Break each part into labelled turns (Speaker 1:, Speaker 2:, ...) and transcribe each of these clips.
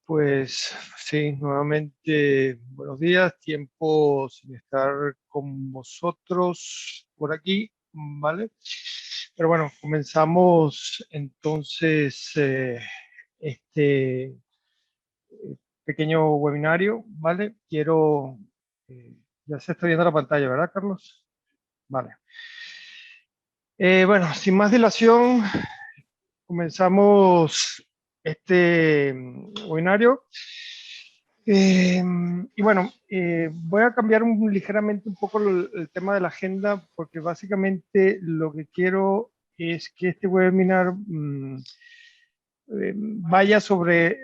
Speaker 1: Pues sí, nuevamente buenos días, tiempo sin estar con vosotros por aquí, ¿vale? Pero bueno, comenzamos entonces este pequeño webinario, ¿vale? Eh, ya se está viendo la pantalla, ¿verdad, Carlos? Vale. Bueno, sin más dilación, comenzamos este webinario. Y bueno, voy a cambiar ligeramente un poco el tema de la agenda porque básicamente lo que quiero es que este webinar vaya sobre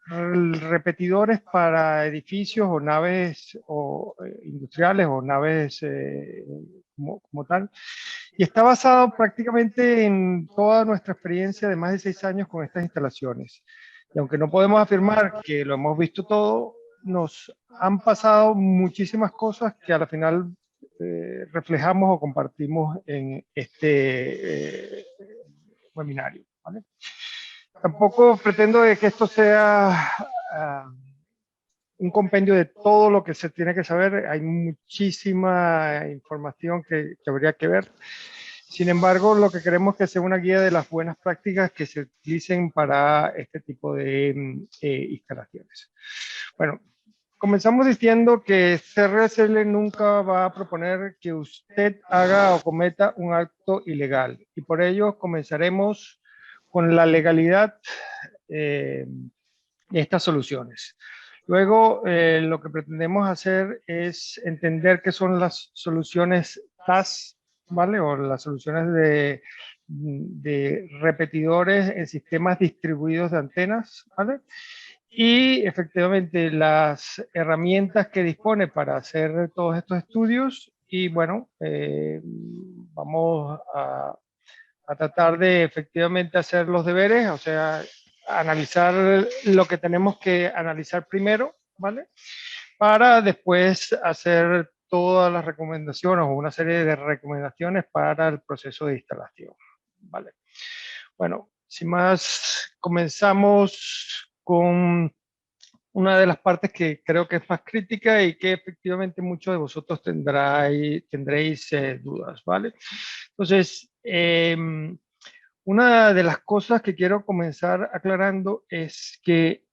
Speaker 1: repetidores para edificios o naves industriales o naves como tal. Y está basado prácticamente en toda nuestra experiencia de más de 6 años con estas instalaciones. Y aunque no podemos afirmar que lo hemos visto todo, nos han pasado muchísimas cosas que a la final reflejamos o compartimos en este webinario, ¿vale? Tampoco pretendo de que esto sea un compendio de todo lo que se tiene que saber. Hay muchísima información que habría que ver. Sin embargo, lo que queremos es que sea una guía de las buenas prácticas que se utilicen para este tipo de instalaciones. Bueno, comenzamos diciendo que CRSL nunca va a proponer que usted haga o cometa un acto ilegal. Y por ello comenzaremos con la legalidad de estas soluciones. Luego, lo que pretendemos hacer es entender qué son las soluciones TAS, ¿vale? O las soluciones de repetidores en sistemas distribuidos de antenas, ¿vale? Y efectivamente las herramientas que dispone para hacer todos estos estudios. Y bueno, vamos a tratar de efectivamente hacer los deberes, o sea, analizar lo que tenemos que analizar primero, ¿vale? Para después hacer todas las recomendaciones o una serie de recomendaciones para el proceso de instalación, ¿vale? Bueno, sin más, comenzamos con una de las partes que creo que es más crítica y que efectivamente muchos de vosotros tendréis dudas, ¿vale? Entonces, una de las cosas que quiero comenzar aclarando es que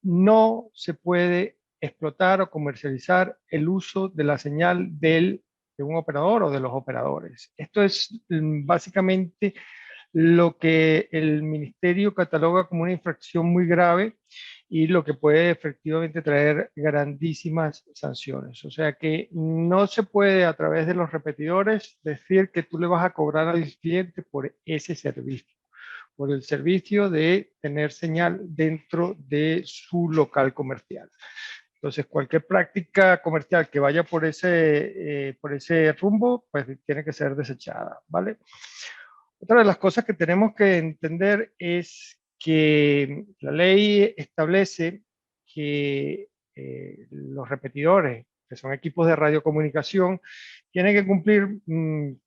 Speaker 1: no se puede explotar o comercializar el uso de la señal de un operador o de los operadores. Esto es básicamente lo que el ministerio cataloga como una infracción muy grave y lo que puede efectivamente traer grandísimas sanciones. O sea que no se puede a través de los repetidores decir que tú le vas a cobrar al cliente por ese servicio, por el servicio de tener señal dentro de su local comercial. Entonces, cualquier práctica comercial que vaya por ese rumbo, pues tiene que ser desechada, ¿vale? Otra de las cosas que tenemos que entender es que la ley establece que los repetidores, que son equipos de radiocomunicación, tienen que cumplir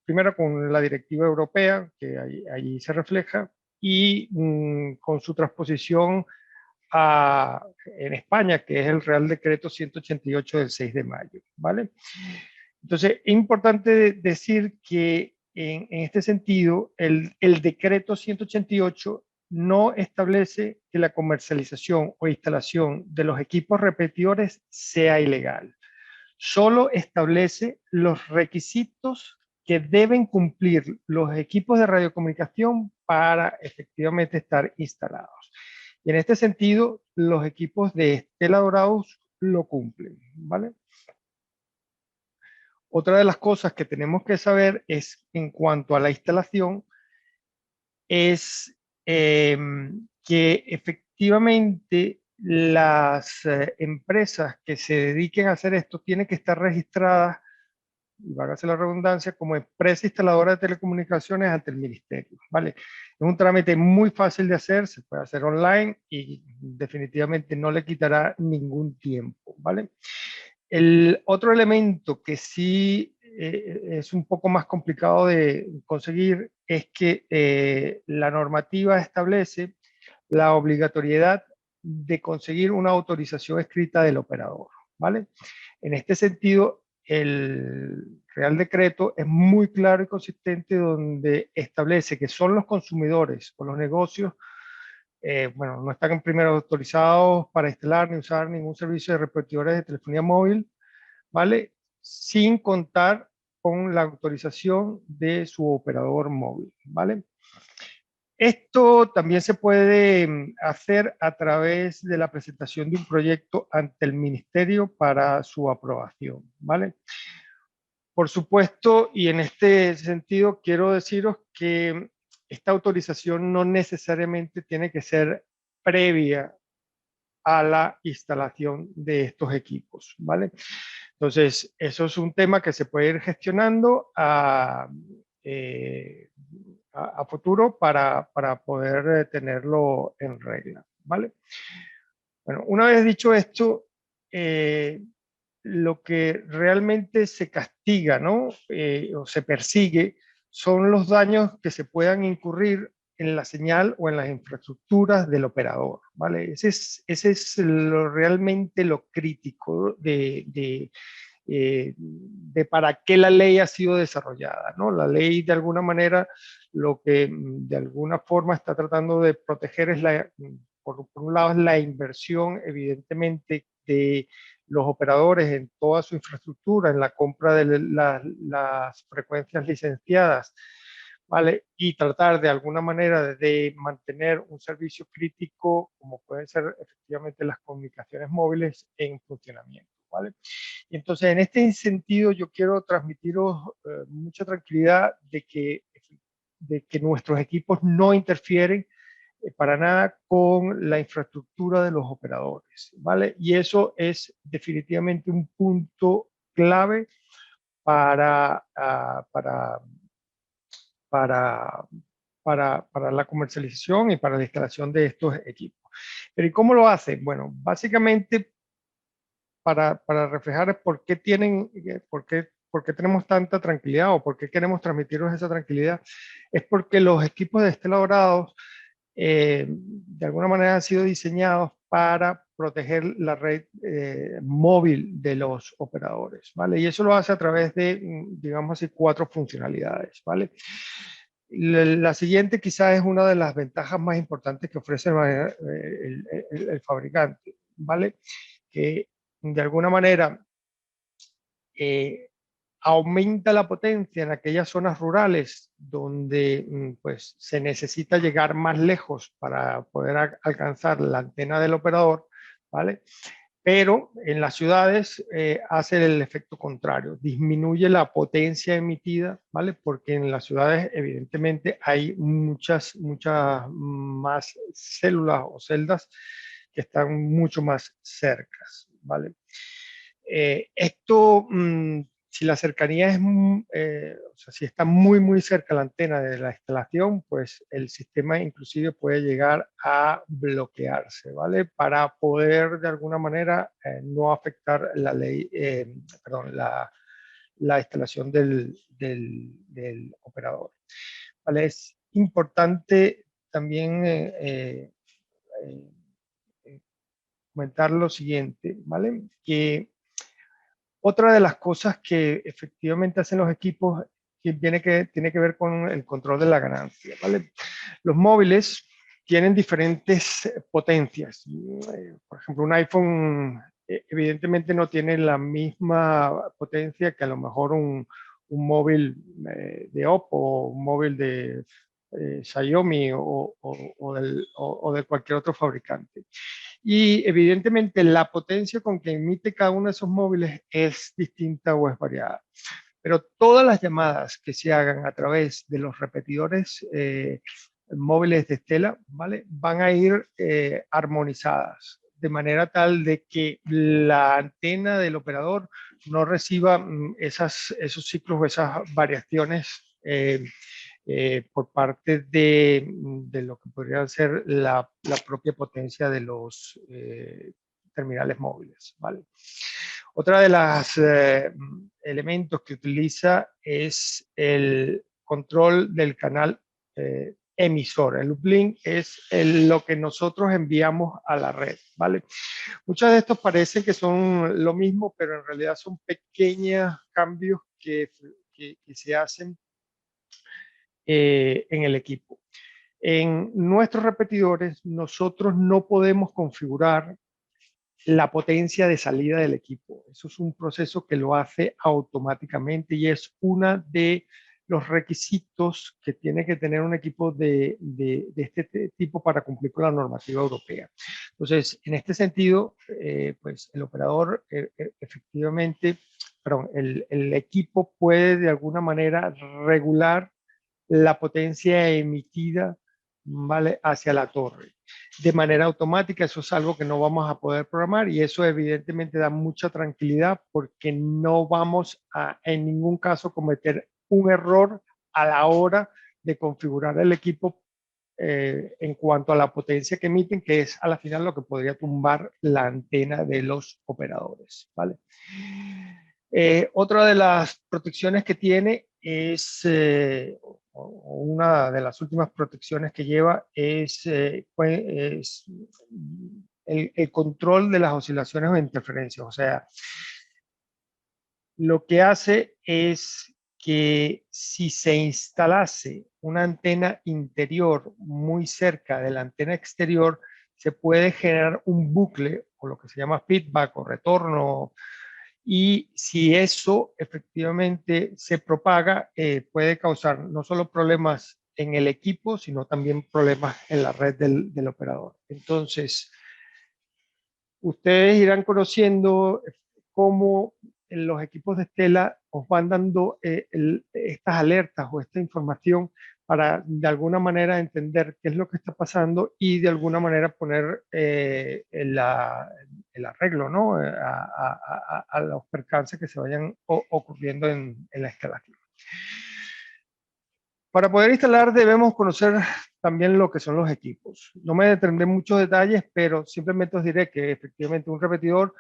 Speaker 1: primero con la directiva europea, que allí se refleja, y con su transposición en España, que es el Real Decreto 188 del 6 de mayo, ¿vale? Entonces, es importante decir que en este sentido, el decreto 188 no establece que la comercialización o instalación de los equipos repetidores sea ilegal. Solo establece los requisitos que deben cumplir los equipos de radiocomunicación para efectivamente estar instalados. Y en este sentido, los equipos de Estela Dorados lo cumplen, ¿vale? Otra de las cosas que tenemos que saber es, en cuanto a la instalación, es que efectivamente las empresas que se dediquen a hacer esto tienen que estar registradas, y válgase la redundancia, como empresa instaladora de telecomunicaciones ante el ministerio, ¿vale? Es un trámite muy fácil de hacer, se puede hacer online y definitivamente no le quitará ningún tiempo, ¿vale? El otro elemento que sí es un poco más complicado de conseguir es que la normativa establece la obligatoriedad de conseguir una autorización escrita del operador, ¿vale? En este sentido, el Real Decreto es muy claro y consistente donde establece que son los consumidores o los negocios, bueno, no están primero autorizados para instalar ni usar ningún servicio de repetidores de telefonía móvil, ¿vale? Sin contar con la autorización de su operador móvil, ¿vale? Esto también se puede hacer a través de la presentación de un proyecto ante el ministerio para su aprobación, ¿vale? Por supuesto, y en este sentido quiero deciros que esta autorización no necesariamente tiene que ser previa a la instalación de estos equipos, ¿vale? Entonces, eso es un tema que se puede ir gestionando a futuro para poder tenerlo en regla, ¿vale? Bueno, una vez dicho esto, lo que realmente se castiga, ¿no? O se persigue son los daños que se puedan incurrir en la señal o en las infraestructuras del operador, ¿vale? Ese es realmente lo crítico de para qué la ley ha sido desarrollada, ¿no? La ley de alguna manera lo que de alguna forma está tratando de proteger es por un lado es la inversión evidentemente de los operadores en toda su infraestructura, en la compra de las frecuencias licenciadas, ¿vale? Y tratar de alguna manera de mantener un servicio crítico como pueden ser efectivamente las comunicaciones móviles en funcionamiento, ¿vale? Y entonces, en este sentido, yo quiero transmitiros mucha tranquilidad de que nuestros equipos no interfieren para nada con la infraestructura de los operadores, ¿vale? Y eso es definitivamente un punto clave para, uh, para, para, para la comercialización y para la instalación de estos equipos. Pero ¿y cómo lo hacen? Bueno, básicamente para reflejar por qué tenemos tanta tranquilidad o por qué queremos transmitiros esa tranquilidad, es porque los equipos de Estela Dorados de alguna manera han sido diseñados para proteger la red móvil de los operadores, ¿vale? Y eso lo hace a través de, digamos así, 4 funcionalidades, ¿vale? La siguiente quizás es una de las ventajas más importantes que ofrece el fabricante, ¿vale? Que de alguna manera eh, aumenta la potencia en aquellas zonas rurales donde pues, se necesita llegar más lejos para poder alcanzar la antena del operador, ¿vale? Pero en las ciudades hace el efecto contrario, disminuye la potencia emitida, ¿vale? Porque en las ciudades evidentemente hay muchas más células o celdas que están mucho más cercas, ¿vale? Esto, si la cercanía es, o sea, si está muy cerca la antena de la instalación, pues el sistema inclusive puede llegar a bloquearse, ¿vale? Para poder de alguna manera no afectar la ley, perdón, la instalación del operador, ¿vale? Es importante también comentar lo siguiente, ¿vale? Que otra de las cosas que efectivamente hacen los equipos tiene que ver con el control de la ganancia, ¿vale? Los móviles tienen diferentes potencias. Por ejemplo, un iPhone evidentemente no tiene la misma potencia que a lo mejor un móvil de Oppo o un móvil de Xiaomi o de cualquier otro fabricante. Y evidentemente la potencia con que emite cada uno de esos móviles es distinta o es variada. Pero todas las llamadas que se hagan a través de los repetidores móviles de Stella, ¿vale? Van a ir armonizadas, de manera tal de que la antena del operador no reciba esos ciclos o esas variaciones por parte de lo que podría ser la propia potencia de los terminales móviles, ¿vale? Otra de los elementos que utiliza es el control del canal emisor. El uplink es lo que nosotros enviamos a la red, ¿vale? Muchos de estos parecen que son lo mismo, pero en realidad son pequeños cambios que se hacen en el equipo. En nuestros repetidores, nosotros no podemos configurar la potencia de salida del equipo. Eso es un proceso que lo hace automáticamente y es uno de los requisitos que tiene que tener un equipo de este tipo para cumplir con la normativa europea. Entonces, en este sentido, pues el operador efectivamente, perdón, el equipo puede de alguna manera regular la potencia emitida, ¿vale?, hacia la torre. De manera automática, eso es algo que no vamos a poder programar y eso evidentemente da mucha tranquilidad porque no vamos a en ningún caso cometer un error a la hora de configurar el equipo en cuanto a la potencia que emiten, que es a la final lo que podría tumbar la antena de los operadores, ¿vale? Otra de las protecciones que tiene es, una de las últimas protecciones que lleva es el control de las oscilaciones o interferencias. O sea, lo que hace es que si se instalase una antena interior muy cerca de la antena exterior, se puede generar un bucle o lo que se llama feedback o retorno. Y si eso efectivamente se propaga, puede causar no solo problemas en el equipo, sino también problemas en la red del operador. Entonces, ustedes irán conociendo cómo los equipos de Stella os van dando estas alertas o esta información para de alguna manera entender qué es lo que está pasando y de alguna manera poner el arreglo, ¿no?, a los percances que se vayan ocurriendo en la instalación. Para poder instalar debemos conocer también lo que son los equipos. No me detendré en muchos detalles, pero simplemente os diré que efectivamente un repetidor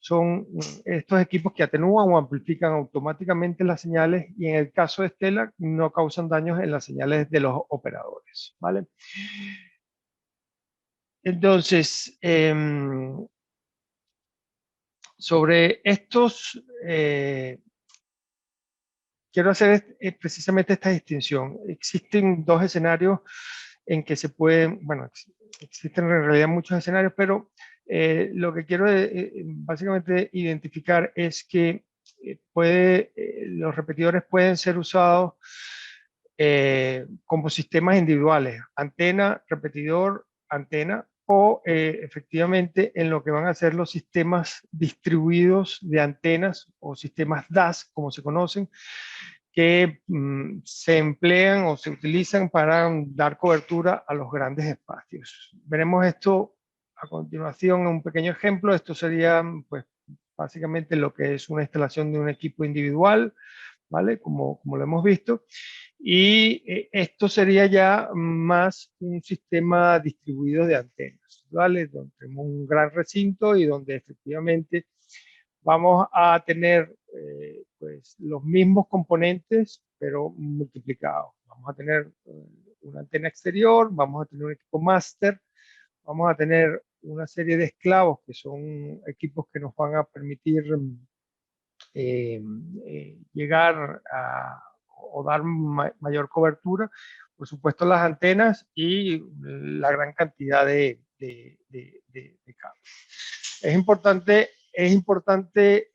Speaker 1: son estos equipos que atenúan o amplifican automáticamente las señales y en el caso de Stella no causan daños en las señales de los operadores, ¿vale? Entonces, sobre estos, quiero hacer precisamente esta distinción. Existen dos escenarios en que se pueden, bueno, existen en realidad muchos escenarios, pero lo que quiero básicamente identificar es que los repetidores pueden ser usados como sistemas individuales, antena, repetidor, antena, o efectivamente en lo que van a ser los sistemas distribuidos de antenas o sistemas DAS, como se conocen, que se emplean o se utilizan para dar cobertura a los grandes espacios. Veremos esto a continuación en un pequeño ejemplo. Esto sería, pues, básicamente lo que es una instalación de un equipo individual, ¿vale? Como lo hemos visto. Y esto sería ya más un sistema distribuido de antenas, ¿vale? Donde tenemos un gran recinto y donde efectivamente vamos a tener pues los mismos componentes, pero multiplicados. Vamos a tener una antena exterior, vamos a tener un equipo máster, vamos a tener una serie de esclavos que son equipos que nos van a permitir llegar a o dar mayor cobertura, por supuesto las antenas y la gran cantidad de cables. Es importante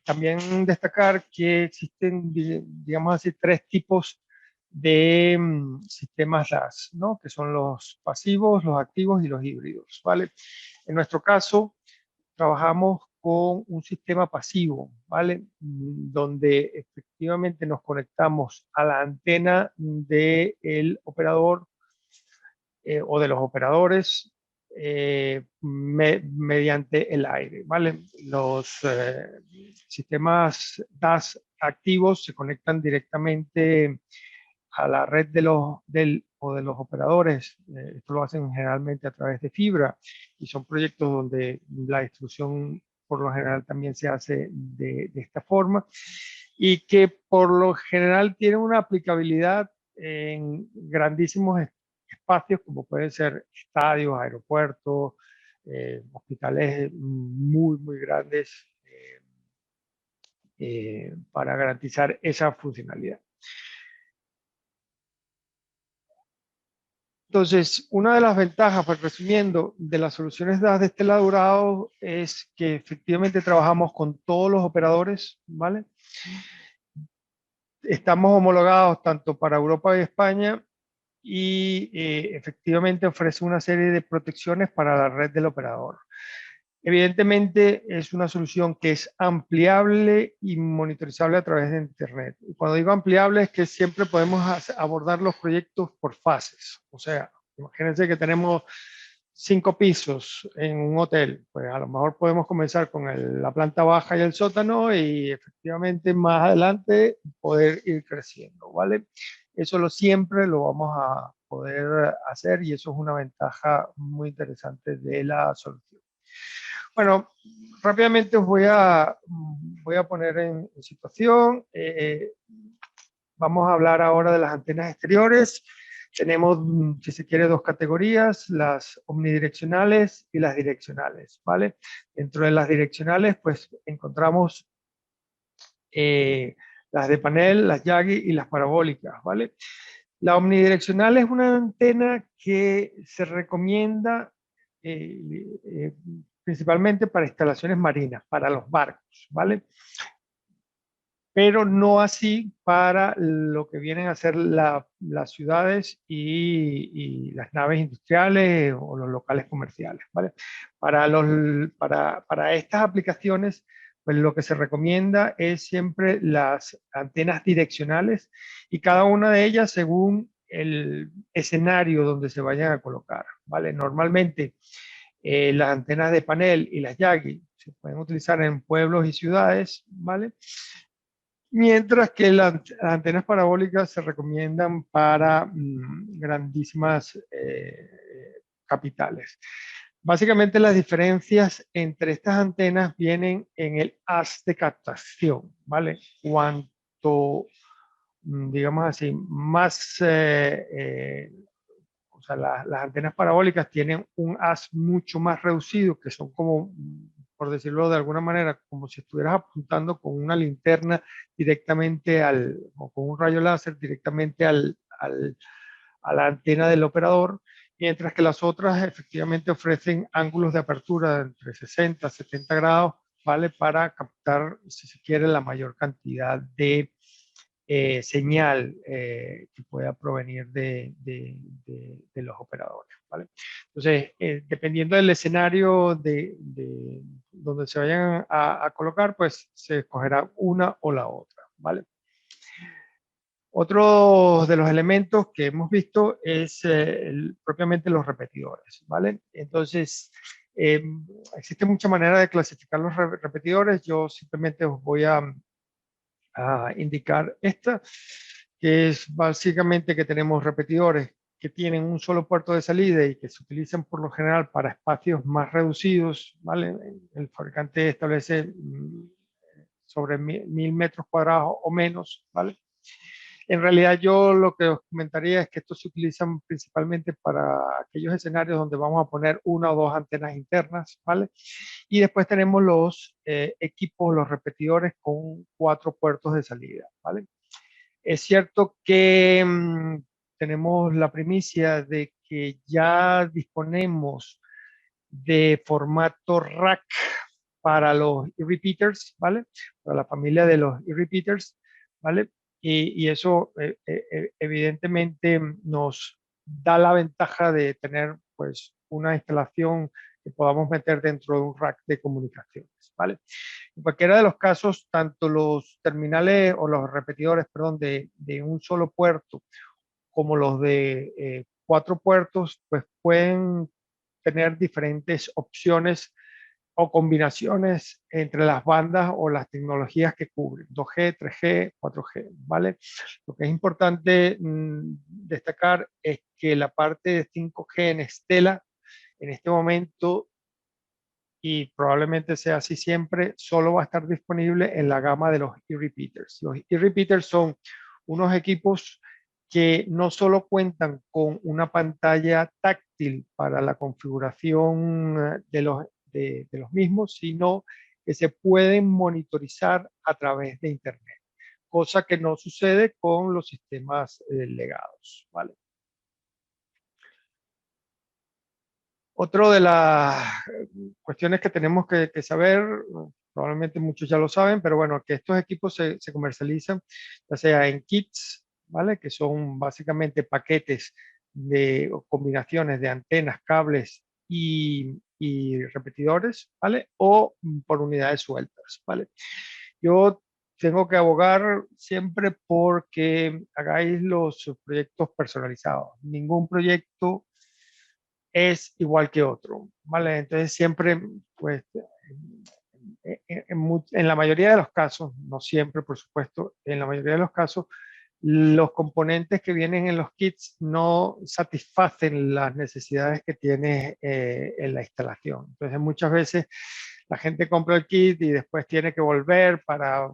Speaker 1: también destacar que existen, digamos así, tres tipos de sistemas DAS, ¿no?, que son los pasivos, los activos y los híbridos, ¿vale? En nuestro caso, trabajamos con un sistema pasivo, ¿vale? Donde efectivamente nos conectamos a la antena del operador o de los operadores mediante el aire, ¿vale? Los sistemas DAS activos se conectan directamente a la red de de los operadores. Esto lo hacen generalmente a través de fibra y son proyectos donde la distribución por lo general también se hace de esta forma y que por lo general tiene una aplicabilidad en grandísimos espacios como pueden ser estadios, aeropuertos, hospitales muy, muy grandes para garantizar esa funcionalidad. Entonces, una de las ventajas, pues resumiendo, de las soluciones DAS de Estela Durados es que efectivamente trabajamos con todos los operadores, ¿vale? Estamos homologados tanto para Europa y España y efectivamente ofrece una serie de protecciones para la red del operador. Evidentemente es una solución que es ampliable y monitorizable a través de Internet. Y cuando digo ampliable es que siempre podemos abordar los proyectos por fases. O sea, imagínense que tenemos 5 pisos en un hotel. Pues a lo mejor podemos comenzar con la planta baja y el sótano y efectivamente más adelante poder ir creciendo, ¿vale? Eso siempre lo vamos a poder hacer y eso es una ventaja muy interesante de la solución. Bueno, rápidamente os voy a poner en situación. Vamos a hablar ahora de las antenas exteriores. Tenemos, si se quiere, dos categorías, las omnidireccionales y las direccionales, ¿vale? Dentro de las direccionales, pues encontramos las de panel, las Yagi y las parabólicas, ¿vale? La omnidireccional es una antena que se recomienda principalmente para instalaciones marinas, para los barcos, ¿vale? Pero no así para lo que vienen a ser las ciudades y las naves industriales o los locales comerciales, ¿vale? Para estas aplicaciones, pues lo que se recomienda es siempre las antenas direccionales y cada una de ellas según el escenario donde se vayan a colocar, ¿vale? Normalmente las antenas de panel y las Yagi se pueden utilizar en pueblos y ciudades, ¿vale? Mientras que las antenas parabólicas se recomiendan para grandísimas capitales. Básicamente las diferencias entre estas antenas vienen en el haz de captación, ¿vale? Cuanto, digamos así, más, o sea, las antenas parabólicas tienen un haz mucho más reducido, que son como, por decirlo de alguna manera, como si estuvieras apuntando con una linterna directamente o con un rayo láser directamente a la antena del operador, mientras que las otras efectivamente ofrecen ángulos de apertura de entre 60 a 70 grados, ¿vale? Para captar, si se quiere, la mayor cantidad de señal que pueda provenir de los operadores, ¿vale? Entonces, dependiendo del escenario donde se vayan a colocar, pues se escogerá una o la otra, ¿vale? Otro de los elementos que hemos visto es propiamente los repetidores, ¿vale? Entonces, existe mucha manera de clasificar los repetidores. Yo simplemente os voy a indicar esta, que es básicamente que tenemos repetidores que tienen un solo puerto de salida y que se utilizan por lo general para espacios más reducidos, ¿vale? El fabricante establece sobre 1000 metros cuadrados o menos, ¿vale? En realidad yo lo que os comentaría es que estos se utilizan principalmente para aquellos escenarios donde vamos a poner una o dos antenas internas, ¿vale? Y después tenemos los equipos, los repetidores con 4 puertos de salida, ¿vale? Es cierto que tenemos la primicia de que ya disponemos de formato rack para los e-repeaters, ¿vale? Para la familia de los e-repeaters, ¿vale? Y eso evidentemente nos da la ventaja de tener pues una instalación que podamos meter dentro de un rack de comunicaciones, ¿vale? En cualquiera de los casos, tanto los terminales o los repetidores, perdón, de un solo puerto como los de 4 puertos, pues pueden tener diferentes opciones o combinaciones entre las bandas o las tecnologías que cubren, 2G, 3G, 4G, ¿vale? Lo que es importante destacar es que la parte de 5G en Stella, en este momento, y probablemente sea así siempre, solo va a estar disponible en la gama de los e-repeaters. Los e-repeaters son unos equipos que no solo cuentan con una pantalla táctil para la configuración de los mismos, sino que se pueden monitorizar a través de Internet, cosa que no sucede con los sistemas legados, ¿vale? Otro de las cuestiones que tenemos que saber, probablemente muchos ya lo saben, pero bueno, que estos equipos se comercializan ya sea en kits, ¿vale? Que son básicamente paquetes de o combinaciones de antenas, cables y repetidores, ¿vale? O por unidades sueltas, ¿vale? Yo tengo que abogar siempre porque hagáis los proyectos personalizados. Ningún proyecto es igual que otro, ¿vale? Entonces siempre, pues, en la mayoría de los casos, no siempre, por supuesto, en la mayoría de los casos, los componentes que vienen en los kits no satisfacen las necesidades que tienes en la instalación. Entonces muchas veces la gente compra el kit y después tiene que volver para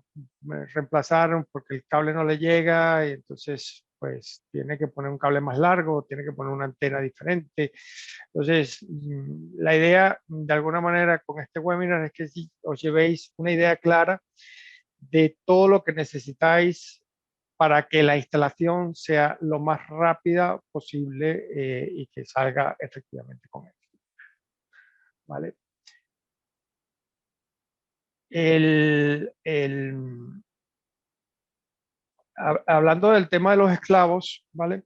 Speaker 1: reemplazar porque el cable no le llega y entonces pues tiene que poner un cable más largo, tiene que poner una antena diferente. Entonces, la idea de alguna manera con este webinar es que si os llevéis una idea clara de todo lo que necesitáis para que la instalación sea lo más rápida posible y que salga efectivamente con éxito, ¿vale? El, el, hablando del tema de los esclavos, ¿vale?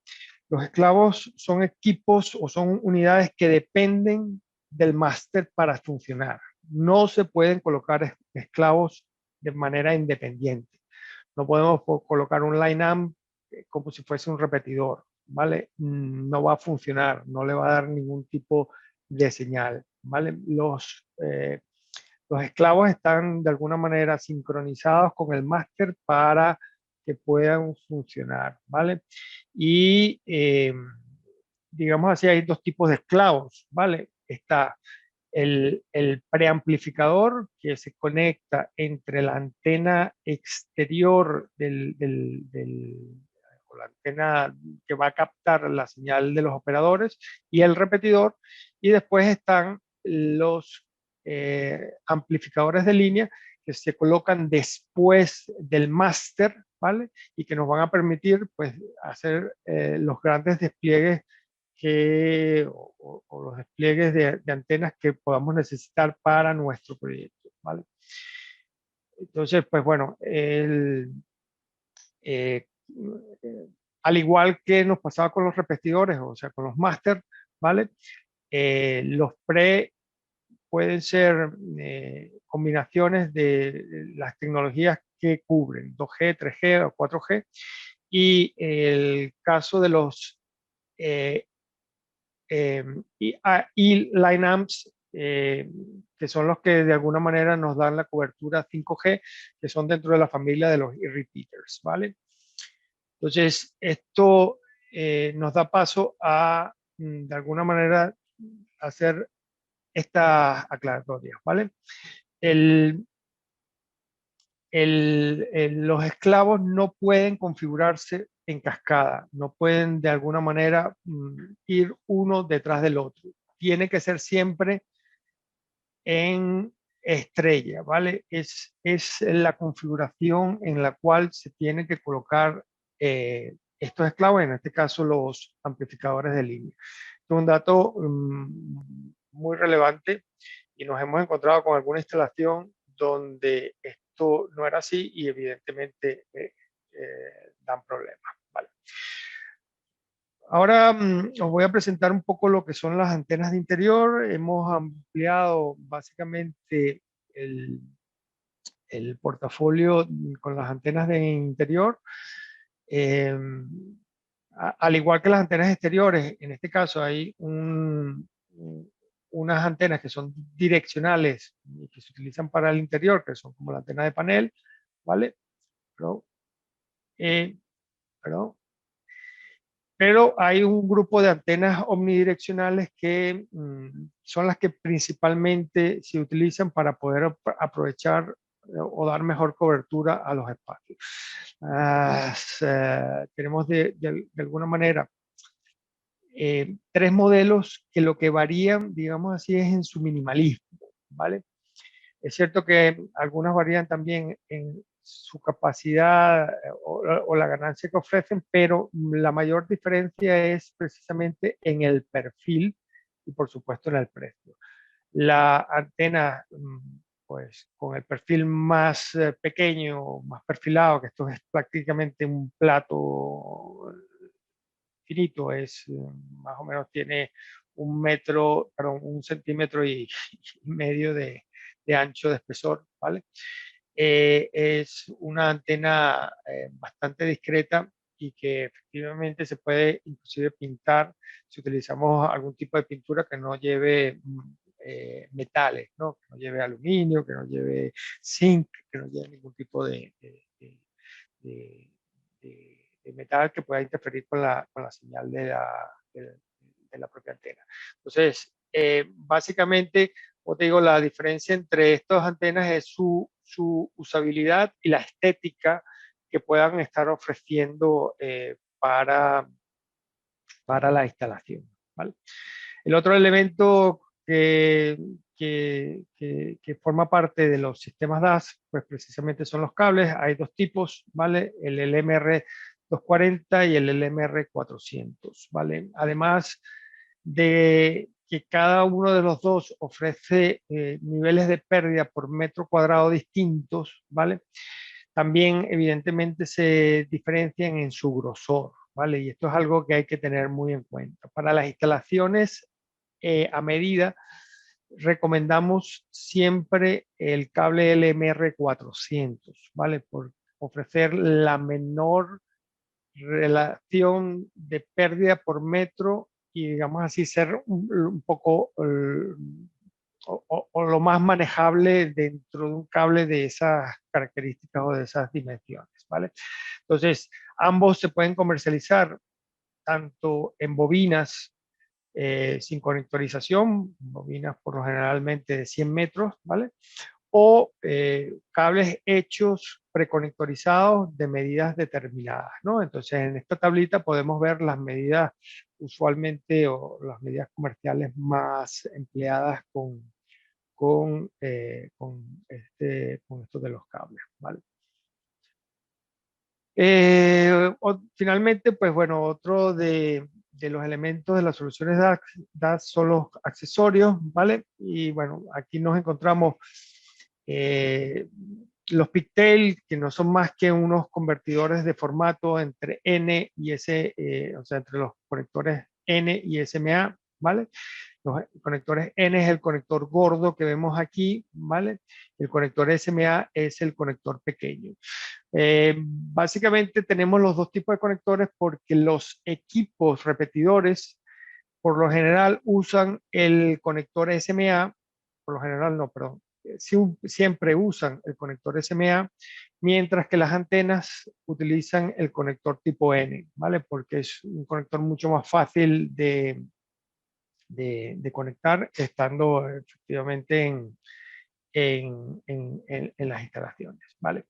Speaker 1: Los esclavos son equipos o son unidades que dependen del máster para funcionar. No se pueden colocar esclavos de manera independiente. No podemos colocar un line-amp como si fuese un repetidor, ¿vale? No va a funcionar, no le va a dar ningún tipo de señal, ¿vale? Los esclavos están de alguna manera sincronizados con el máster para que puedan funcionar, ¿vale? Y digamos así, hay dos tipos de esclavos, ¿vale? Está el preamplificador que se conecta entre la antena exterior o la antena que va a captar la señal de los operadores y el repetidor. Y después están los amplificadores de línea que se colocan después del máster, ¿vale? Y que nos van a permitir pues, hacer los grandes despliegues o los despliegues de antenas que podamos necesitar para nuestro proyecto, ¿vale? Entonces, pues bueno, eh, al igual que nos pasaba con los repetidores, o sea, con los máster, ¿vale? Los pre pueden ser combinaciones de las tecnologías que cubren 2G, 3G o 4G. Y el caso de los eh, y line amps, que son los que de alguna manera nos dan la cobertura 5G, que son dentro de la familia de los e-repeaters, ¿vale? Entonces, esto nos da paso a, de alguna manera, hacer estas aclaratorias, ¿vale? El, los esclavos no pueden configurarse en cascada, no pueden de alguna manera ir uno detrás del otro. Tiene que ser siempre en estrella, ¿vale? Es la configuración en la cual se tiene que colocar estos esclavos, en este caso los amplificadores de línea. Esto es un dato muy relevante y nos hemos encontrado con alguna instalación donde esto no era así y evidentemente dan problemas, ¿vale? Ahora os voy a presentar un poco lo que son las antenas de interior. Hemos ampliado básicamente el, el portafolio con las antenas de interior. Eh, al igual que las antenas exteriores, en este caso hay unas antenas que son direccionales y que se utilizan para el interior, que son como la antena de panel, ¿vale? Pero, eh, perdón. Pero hay un grupo de antenas omnidireccionales que son las que principalmente se utilizan para poder aprovechar o dar mejor cobertura a los espacios. Tenemos de alguna manera tres modelos que lo que varían, digamos así, es en su minimalismo, ¿vale? Es cierto que algunas varían también en su capacidad o la ganancia que ofrecen, pero la mayor diferencia es precisamente en el perfil y por supuesto en el precio. La antena, pues con el perfil más pequeño, más perfilado, que esto es prácticamente un plato finito, es más o menos tiene un metro, perdón, 1,5 centímetros de ancho de espesor, ¿vale? Es una antena bastante discreta y que efectivamente se puede inclusive pintar si utilizamos algún tipo de pintura que no lleve metales, ¿no? Que no lleve aluminio, que no lleve zinc, que no lleve ningún tipo de, de metal que pueda interferir con la señal de la propia antena. Entonces, básicamente, como te digo, la diferencia entre estas antenas es su usabilidad y la estética que puedan estar ofreciendo para la instalación, ¿vale? El otro elemento que forma parte de los sistemas DAS, pues precisamente son los cables. Hay dos tipos, ¿vale? El LMR240 y el LMR400, ¿vale? Además de que cada uno de los dos ofrece niveles de pérdida por metro cuadrado distintos, ¿vale? También evidentemente se diferencian en su grosor, ¿vale? Y esto es algo que hay que tener muy en cuenta. Para las instalaciones a medida, recomendamos siempre el cable LMR400, ¿vale? Por ofrecer la menor relación de pérdida por metro y, digamos así, ser un poco o lo más manejable dentro de un cable de esas características o de esas dimensiones, ¿vale? Entonces, ambos se pueden comercializar tanto en bobinas sin conectorización, bobinas por lo generalmente de 100 metros, ¿vale? O cables hechos preconectorizados de medidas determinadas, ¿no? Entonces, en esta tablita podemos ver las medidas usualmente o las medidas comerciales más empleadas con esto de los cables, ¿vale? Finalmente, pues bueno, otro de los elementos de las soluciones DAS son los accesorios, ¿vale? Y bueno, aquí nos encontramos eh, los pigtail, que no son más que unos convertidores de formato entre N y S, o sea, entre los conectores N y SMA, ¿vale? Los conectores N es el conector gordo que vemos aquí, ¿vale? El conector SMA es el conector pequeño. Básicamente tenemos los dos tipos de conectores porque los equipos repetidores por lo general usan el conector SMA, por lo general no, perdón, siempre usan el conector SMA, mientras que las antenas utilizan el conector tipo N, ¿vale? Porque es un conector mucho más fácil de conectar estando efectivamente en las instalaciones, ¿vale?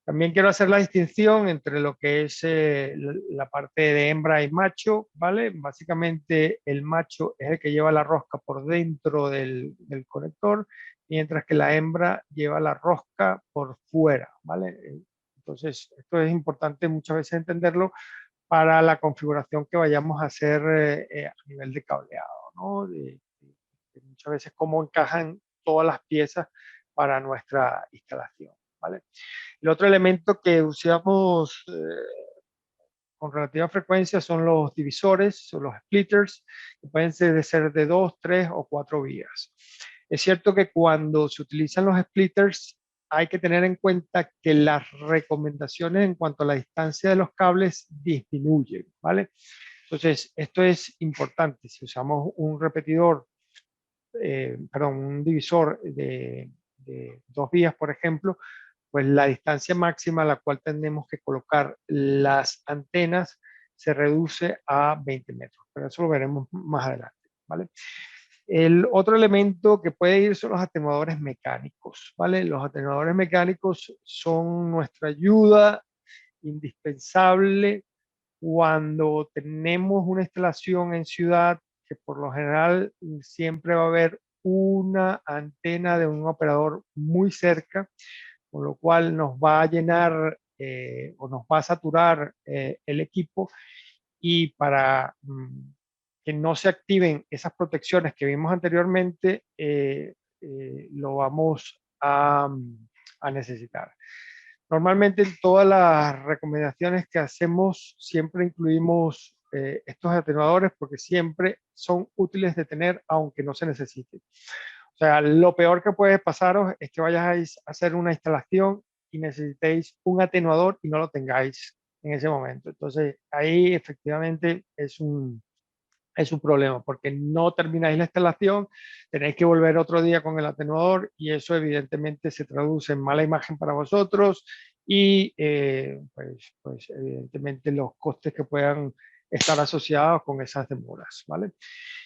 Speaker 1: También quiero hacer la distinción entre lo que es la parte de hembra y macho, ¿vale? Básicamente el macho es el que lleva la rosca por dentro del conector, mientras que la hembra lleva la rosca por fuera, ¿vale? Entonces, esto es importante muchas veces entenderlo para la configuración que vayamos a hacer a nivel de cableado, ¿no? De muchas veces cómo encajan todas las piezas para nuestra instalación, ¿vale? El otro elemento que usamos con relativa frecuencia son los divisores o los splitters, que pueden ser de 2, 3 o 4 vías. Es cierto que cuando se utilizan los splitters hay que tener en cuenta que las recomendaciones en cuanto a la distancia de los cables disminuyen, ¿vale? Entonces, esto es importante. Si usamos un repetidor, perdón, un divisor de 2 vías, por ejemplo, pues la distancia máxima a la cual tenemos que colocar las antenas se reduce a 20 metros, pero eso lo veremos más adelante, ¿vale? El otro elemento que puede ir son los atenuadores mecánicos, ¿vale? Los atenuadores mecánicos son nuestra ayuda indispensable cuando tenemos una instalación en ciudad, que por lo general siempre va a haber una antena de un operador muy cerca, con lo cual nos va a llenar o nos va a saturar el equipo, y para que no se activen esas protecciones que vimos anteriormente, lo vamos a necesitar. Normalmente en todas las recomendaciones que hacemos siempre incluimos estos atenuadores porque siempre son útiles de tener aunque no se necesite. O sea, lo peor que puede pasaros es que vayáis a hacer una instalación y necesitéis un atenuador y no lo tengáis en ese momento. Entonces, ahí efectivamente es un problema porque no termináis la instalación, tenéis que volver otro día con el atenuador y eso evidentemente se traduce en mala imagen para vosotros y pues evidentemente los costes que puedan estar asociados con esas demoras, ¿vale?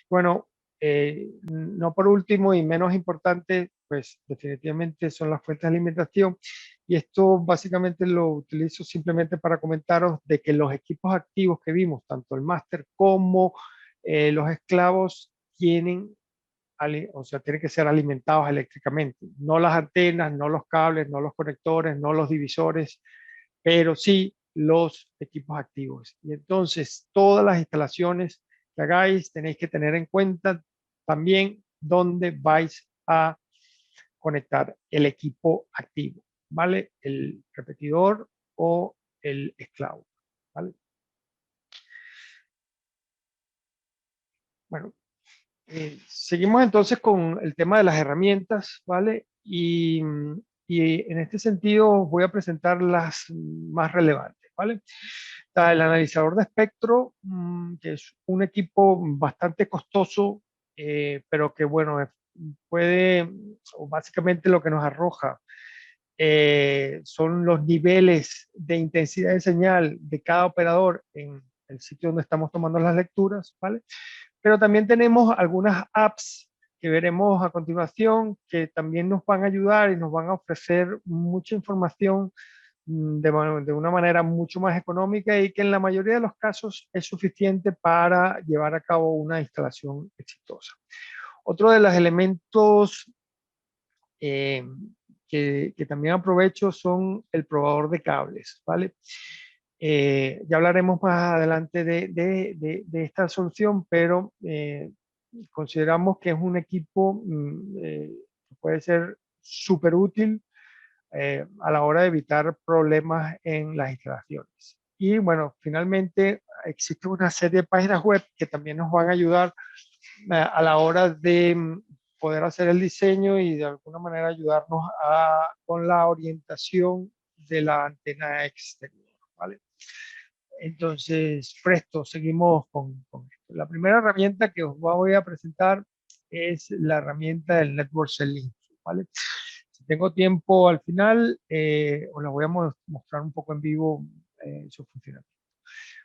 Speaker 1: Bueno, no por último y menos importante, pues definitivamente son las fuentes de alimentación. Y esto básicamente lo utilizo simplemente para comentaros de que los equipos activos que vimos, tanto el máster como los esclavos, tienen, o sea, tienen que ser alimentados eléctricamente. No las antenas, no los cables, no los conectores, no los divisores, pero sí los equipos activos. Y entonces todas las instalaciones que hagáis tenéis que tener en cuenta también dónde vais a conectar el equipo activo, ¿vale? El repetidor o el esclavo, ¿vale? Bueno, seguimos entonces con el tema de las herramientas, ¿vale? Y en este sentido voy a presentar las más relevantes, ¿vale? Está el analizador de espectro, que es un equipo bastante costoso, pero que, bueno, puede, o básicamente lo que nos arroja son los niveles de intensidad de señal de cada operador en el sitio donde estamos tomando las lecturas, ¿vale? Pero también tenemos algunas apps que veremos a continuación que también nos van a ayudar y nos van a ofrecer mucha información de una manera mucho más económica y que en la mayoría de los casos es suficiente para llevar a cabo una instalación exitosa. Otro de los elementos eh, que también aprovecho son el probador de cables, ¿vale? Ya hablaremos más adelante de esta solución, pero consideramos que es un equipo que puede ser súper útil a la hora de evitar problemas en las instalaciones. Y bueno, finalmente existe una serie de páginas web que también nos van a ayudar a la hora de poder hacer el diseño y de alguna manera ayudarnos con la orientación de la antena exterior, ¿vale? Entonces, presto, seguimos con esto. La primera herramienta que os voy a presentar es la herramienta del Network Selling, ¿vale? Si tengo tiempo al final, os la voy a mostrar un poco en vivo su funcionamiento.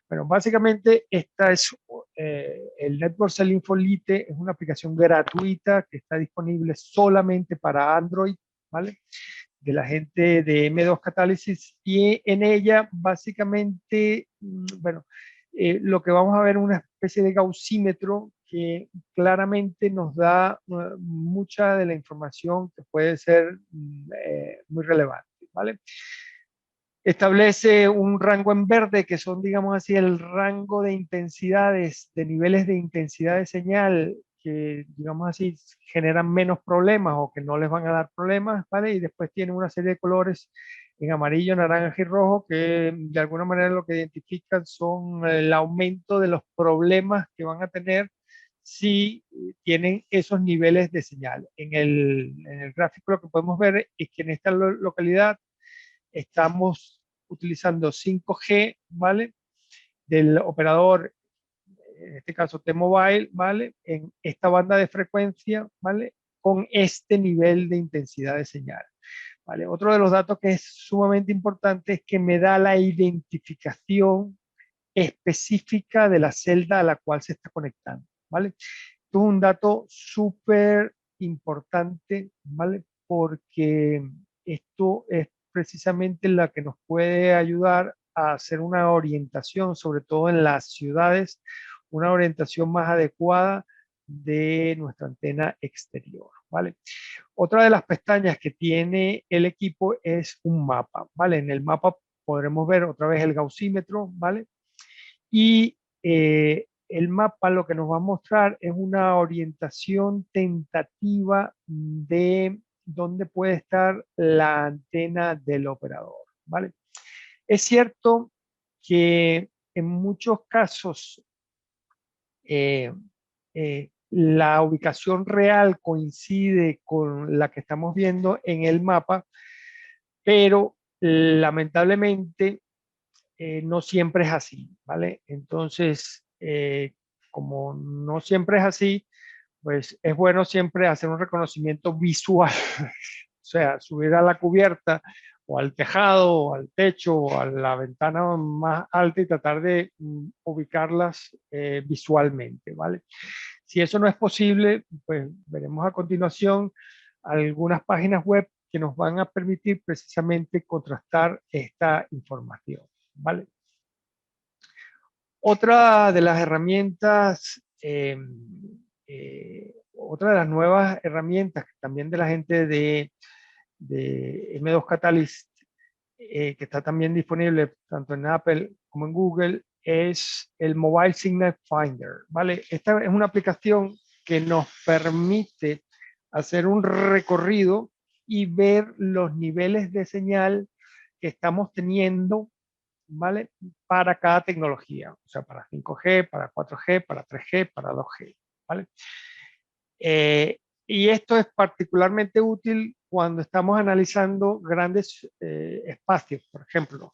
Speaker 1: Bueno, básicamente esta es el Network Cell Info Lite, es una aplicación gratuita que está disponible solamente para Android, ¿vale? De la gente de M2 Catalysis, y en ella básicamente, bueno, lo que vamos a ver es una especie de gaussímetro que claramente nos da mucha de la información que puede ser muy relevante, ¿vale? Establece un rango en verde, que son, digamos así, el rango de intensidades, de niveles de intensidad de señal que, digamos así, generan menos problemas o que no les van a dar problemas, ¿vale? Y después tiene una serie de colores en amarillo, naranja y rojo que de alguna manera lo que identifican son el aumento de los problemas que van a tener si tienen esos niveles de señal. En el gráfico lo que podemos ver es que en esta localidad estamos utilizando 5G, ¿vale? Del operador, en este caso T-Mobile, ¿vale? En esta banda de frecuencia, ¿vale? Con este nivel de intensidad de señal, ¿vale? Otro de los datos que es sumamente importante es que me da la identificación específica de la celda a la cual se está conectando, ¿vale? Esto es un dato súper importante, ¿vale? Porque esto es precisamente la que nos puede ayudar a hacer una orientación, sobre todo en las ciudades, una orientación más adecuada de nuestra antena exterior, ¿vale? Otra de las pestañas que tiene el equipo es un mapa, ¿vale? En el mapa podremos ver otra vez el gaussímetro, ¿vale? Y el mapa lo que nos va a mostrar es una orientación tentativa de dónde puede estar la antena del operador, ¿vale? Es cierto que en muchos casos la ubicación real coincide con la que estamos viendo en el mapa, pero lamentablemente no siempre es así, ¿vale? Entonces, como no siempre es así, pues es bueno siempre hacer un reconocimiento visual, o sea, subir a la cubierta o al tejado o al techo o a la ventana más alta y tratar de ubicarlas visualmente, ¿vale? Si eso no es posible, pues veremos a continuación algunas páginas web que nos van a permitir precisamente contrastar esta información, ¿vale? Otra de las herramientas, otra de las nuevas herramientas también de la gente de M2 Catalyst, que está también disponible tanto en Apple como en Google, es el Mobile Signal Finder, ¿vale? Esta es una aplicación que nos permite hacer un recorrido y ver los niveles de señal que estamos teniendo, ¿vale? Para cada tecnología, o sea, para 5G, para 4G, para 3G, para 2G, ¿vale? Y esto es particularmente útil cuando estamos analizando grandes espacios, por ejemplo,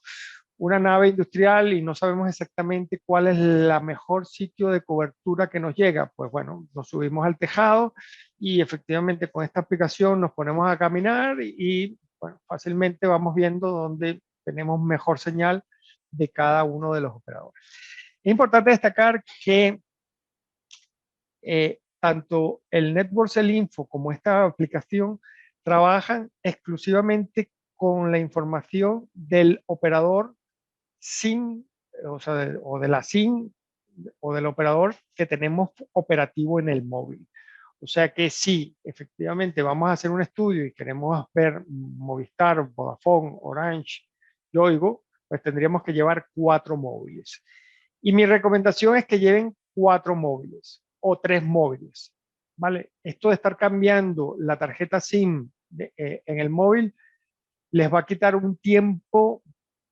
Speaker 1: una nave industrial y no sabemos exactamente cuál es la mejor sitio de cobertura que nos llega. Pues bueno, nos subimos al tejado y efectivamente con esta aplicación nos ponemos a caminar y bueno, fácilmente vamos viendo dónde tenemos mejor señal de cada uno de los operadores. Es importante destacar que tanto el Network Cell Info como esta aplicación trabajan exclusivamente con la información del operador SIM, o sea, o de la SIM o del operador que tenemos operativo en el móvil. O sea que si efectivamente vamos a hacer un estudio y queremos ver Movistar, Vodafone, Orange, Yoigo, pues tendríamos que llevar 4 móviles. Y mi recomendación es que lleven 4 móviles o 3 móviles, ¿vale? Esto de estar cambiando la tarjeta SIM en el móvil les va a quitar un tiempo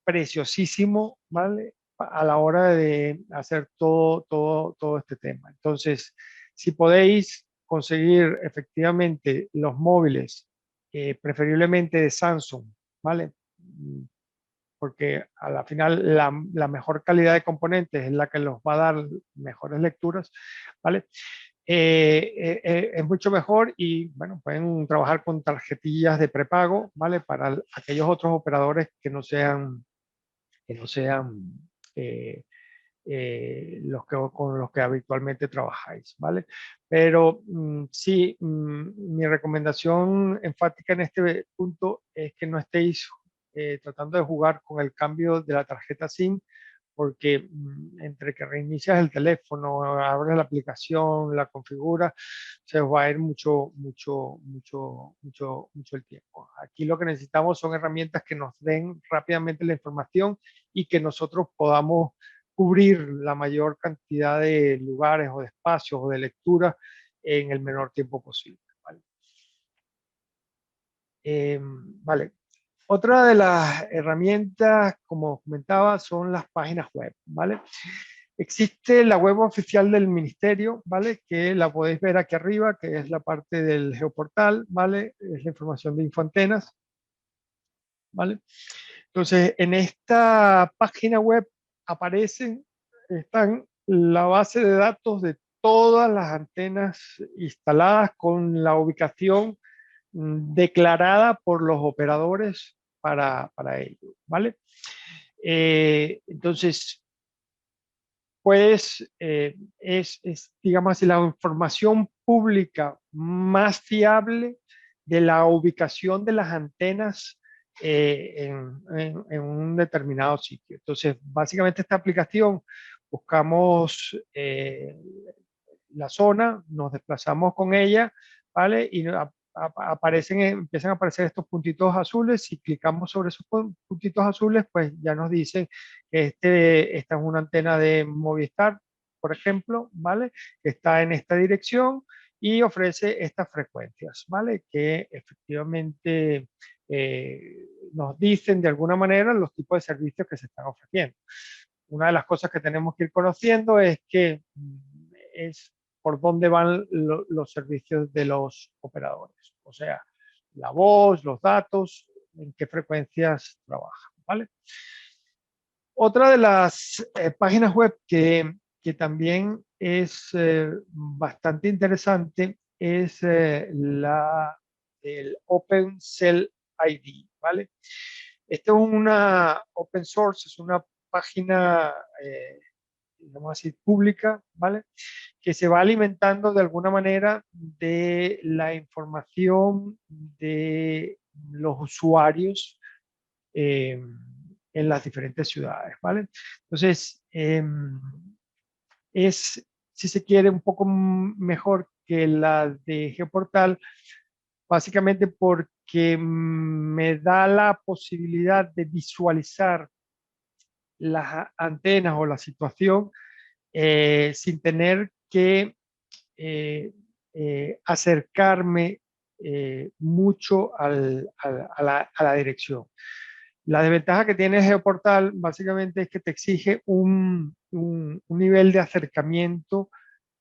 Speaker 1: preciosísimo, ¿vale? A la hora de hacer todo este tema. Entonces, si podéis conseguir efectivamente los móviles, preferiblemente de Samsung, ¿vale? Porque a la final la mejor calidad de componentes es la que los va a dar mejores lecturas, ¿vale? Es mucho mejor y bueno, pueden trabajar con tarjetillas de prepago, ¿vale? Para aquellos otros operadores que no sean eh, con los que habitualmente trabajáis, ¿vale? Pero sí, mi recomendación enfática en este punto es que no estéis tratando de jugar con el cambio de la tarjeta SIM, porque entre que reinicias el teléfono, abres la aplicación, la configuras, se os va a ir mucho el tiempo. Aquí lo que necesitamos son herramientas que nos den rápidamente la información y que nosotros podamos cubrir la mayor cantidad de lugares o de espacios o de lecturas en el menor tiempo posible. ¿Vale? Vale. Otra de las herramientas, como comentaba, son las páginas web, ¿vale? Existe la web oficial del ministerio, ¿vale? Que la podéis ver aquí arriba, que es la parte del geoportal, ¿vale? Es la información de Infoantenas, ¿vale? Entonces, en esta página web están la base de datos de todas las antenas instaladas con la ubicación declarada por los operadores para ello, ¿vale? Entonces, pues digamos así, la información pública más fiable de la ubicación de las antenas en un determinado sitio. Entonces, básicamente esta aplicación buscamos la zona, nos desplazamos con ella, ¿vale? Y empiezan a aparecer estos puntitos azules. Si clicamos sobre esos puntitos azules, pues ya nos dicen que esta es una antena de Movistar, por ejemplo, ¿vale? Que está en esta dirección y ofrece estas frecuencias, ¿vale? Que efectivamente nos dicen de alguna manera los tipos de servicios que se están ofreciendo. Una de las cosas que tenemos que ir conociendo es que es por dónde van los servicios de los operadores. O sea, la voz, los datos, en qué frecuencias trabajan, ¿vale? Otra de las páginas web que también es bastante interesante es el Open Cell ID, ¿vale? Esta es una open source, es una página, digamos así, pública, ¿vale? Que se va alimentando de alguna manera de la información de los usuarios en las diferentes ciudades, ¿vale? Entonces, es, si se quiere, un poco mejor que la de Geoportal, básicamente porque me da la posibilidad de visualizar las antenas o la situación sin tener que acercarme mucho a la dirección. La desventaja que tiene Geoportal básicamente es que te exige un nivel de acercamiento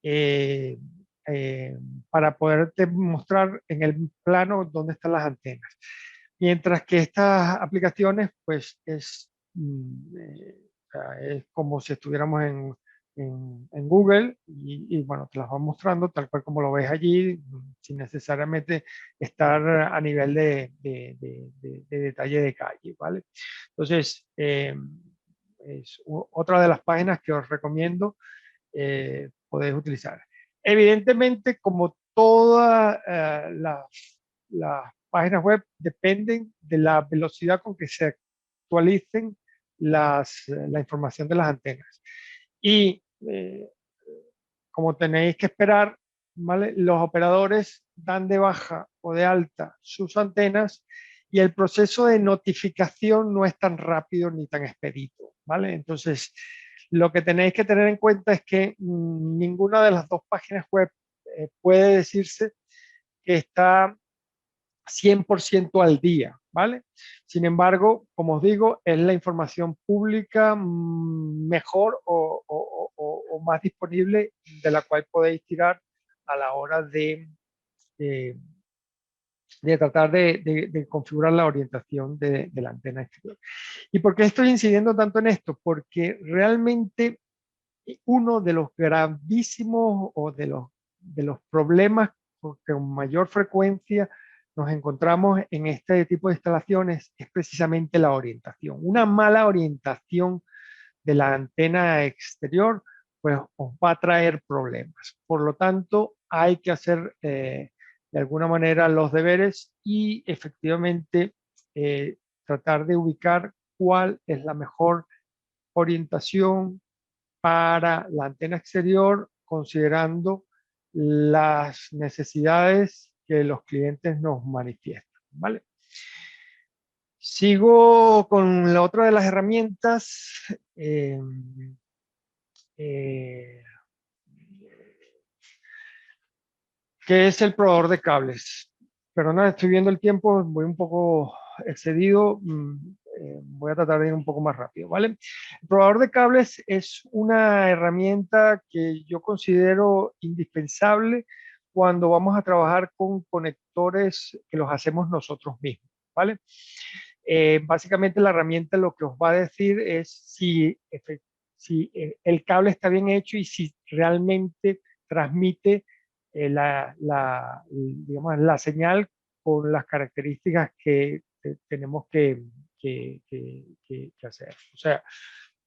Speaker 1: eh, eh, para poderte mostrar en el plano dónde están las antenas. Mientras que estas aplicaciones, pues es como si estuviéramos en Google bueno, te las va mostrando tal cual como lo ves allí, sin necesariamente estar a nivel de detalle de calle, ¿vale? Entonces, es otra de las páginas que os recomiendo podéis utilizar. Evidentemente, como todas las páginas web, dependen de la velocidad con que se actualicen la información de las antenas. Y como tenéis que esperar, ¿vale? Los operadores dan de baja o de alta sus antenas y el proceso de notificación no es tan rápido ni tan expedito, ¿vale? Entonces, lo que tenéis que tener en cuenta es que ninguna de las dos páginas web puede decirse que está 100% al día, ¿vale? Sin embargo, como os digo, es la información pública mejor o más disponible de la cual podéis tirar a la hora de, de tratar de configurar la orientación de la antena exterior. ¿Y por qué estoy incidiendo tanto en esto? Porque realmente uno de los gravísimos o de los problemas que con mayor frecuencia nos encontramos en este tipo de instalaciones es precisamente la orientación. Una mala orientación de la antena exterior pues os va a traer problemas. Por lo tanto, hay que hacer de alguna manera los deberes y efectivamente tratar de ubicar cuál es la mejor orientación para la antena exterior, considerando las necesidades que los clientes nos manifiestan, ¿vale? Sigo con la otra de las herramientas, eh, que es el probador de cables. Perdona, estoy viendo el tiempo, voy un poco excedido, voy a tratar de ir un poco más rápido, ¿vale? El probador de cables es una herramienta que yo considero indispensable cuando vamos a trabajar con conectores que los hacemos nosotros mismos, ¿vale? Básicamente la herramienta lo que os va a decir es si el cable está bien hecho y si realmente transmite digamos, la señal con las características que tenemos que hacer. O sea,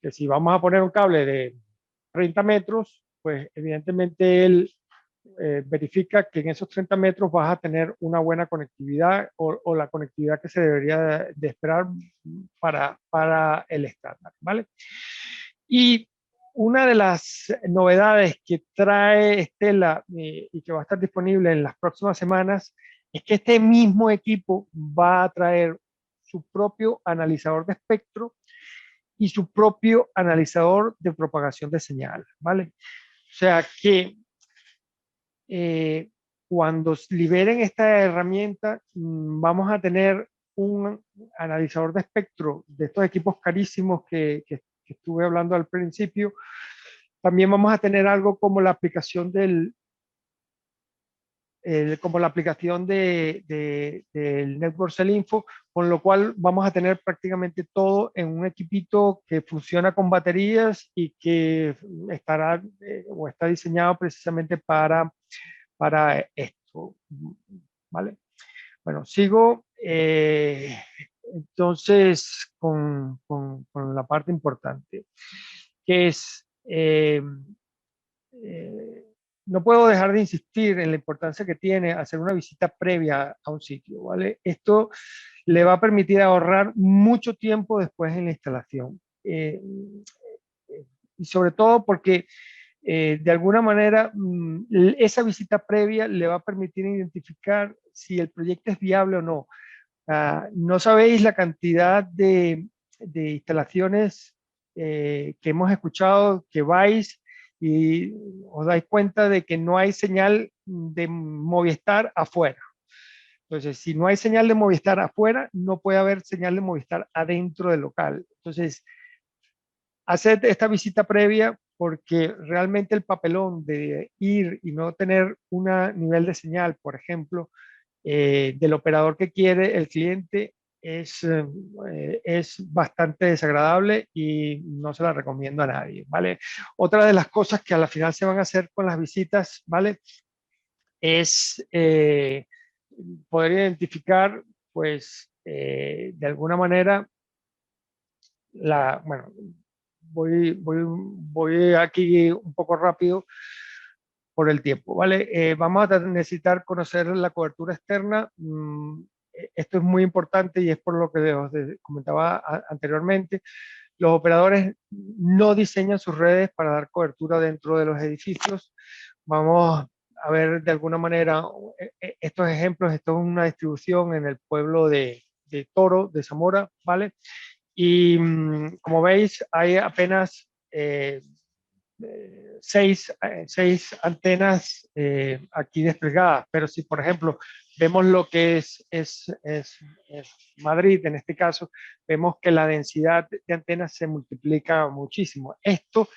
Speaker 1: que si vamos a poner un cable 30 metros, pues evidentemente él verifica que en esos 30 metros vas a tener una buena conectividad o la conectividad que se debería de esperar para el estándar, ¿vale? Y una de las novedades que trae Stella y que va a estar disponible en las próximas semanas es que este mismo equipo va a traer su propio analizador de espectro y su propio analizador de propagación de señal, ¿vale? O sea que eh, cuando liberen esta herramienta, vamos a tener un analizador de espectro de estos equipos carísimos que estuve hablando al principio. También vamos a tener algo como la aplicación como la aplicación del Network Cell Info, con lo cual vamos a tener prácticamente todo en un equipito que funciona con baterías y que estará o está diseñado precisamente para esto, ¿vale? Bueno, sigo entonces con la parte importante, que es, eh, no puedo dejar de insistir en la importancia que tiene hacer una visita previa a un sitio, ¿vale? Esto le va a permitir ahorrar mucho tiempo después en la instalación. Y sobre todo porque de alguna manera esa visita previa le va a permitir identificar si el proyecto es viable o no. No sabéis la cantidad de instalaciones que hemos escuchado que vais y os dais cuenta de que no hay señal de Movistar afuera. Entonces, si no hay señal de Movistar afuera, no puede haber señal de Movistar adentro del local. Entonces, hacer esta visita previa porque realmente el papelón de ir y no tener un nivel de señal, por ejemplo, del operador que quiere el cliente es bastante desagradable y no se la recomiendo a nadie, ¿vale? Otra de las cosas que a la final se van a hacer con las visitas, ¿vale? Es poder identificar, pues, de alguna manera, bueno, voy aquí un poco rápido por el tiempo, ¿vale? Vamos a necesitar conocer la cobertura externa. Esto es muy importante y es por lo que os comentaba anteriormente. Los operadores no diseñan sus redes para dar cobertura dentro de los edificios. Vamos a ver de alguna manera estos ejemplos. Esto es una distribución en el pueblo de Toro, de Zamora, ¿vale? Y como veis, hay apenas seis antenas aquí desplegadas, pero si por ejemplo vemos lo que es Madrid, en este caso, vemos que la densidad de antenas se multiplica muchísimo. Esto,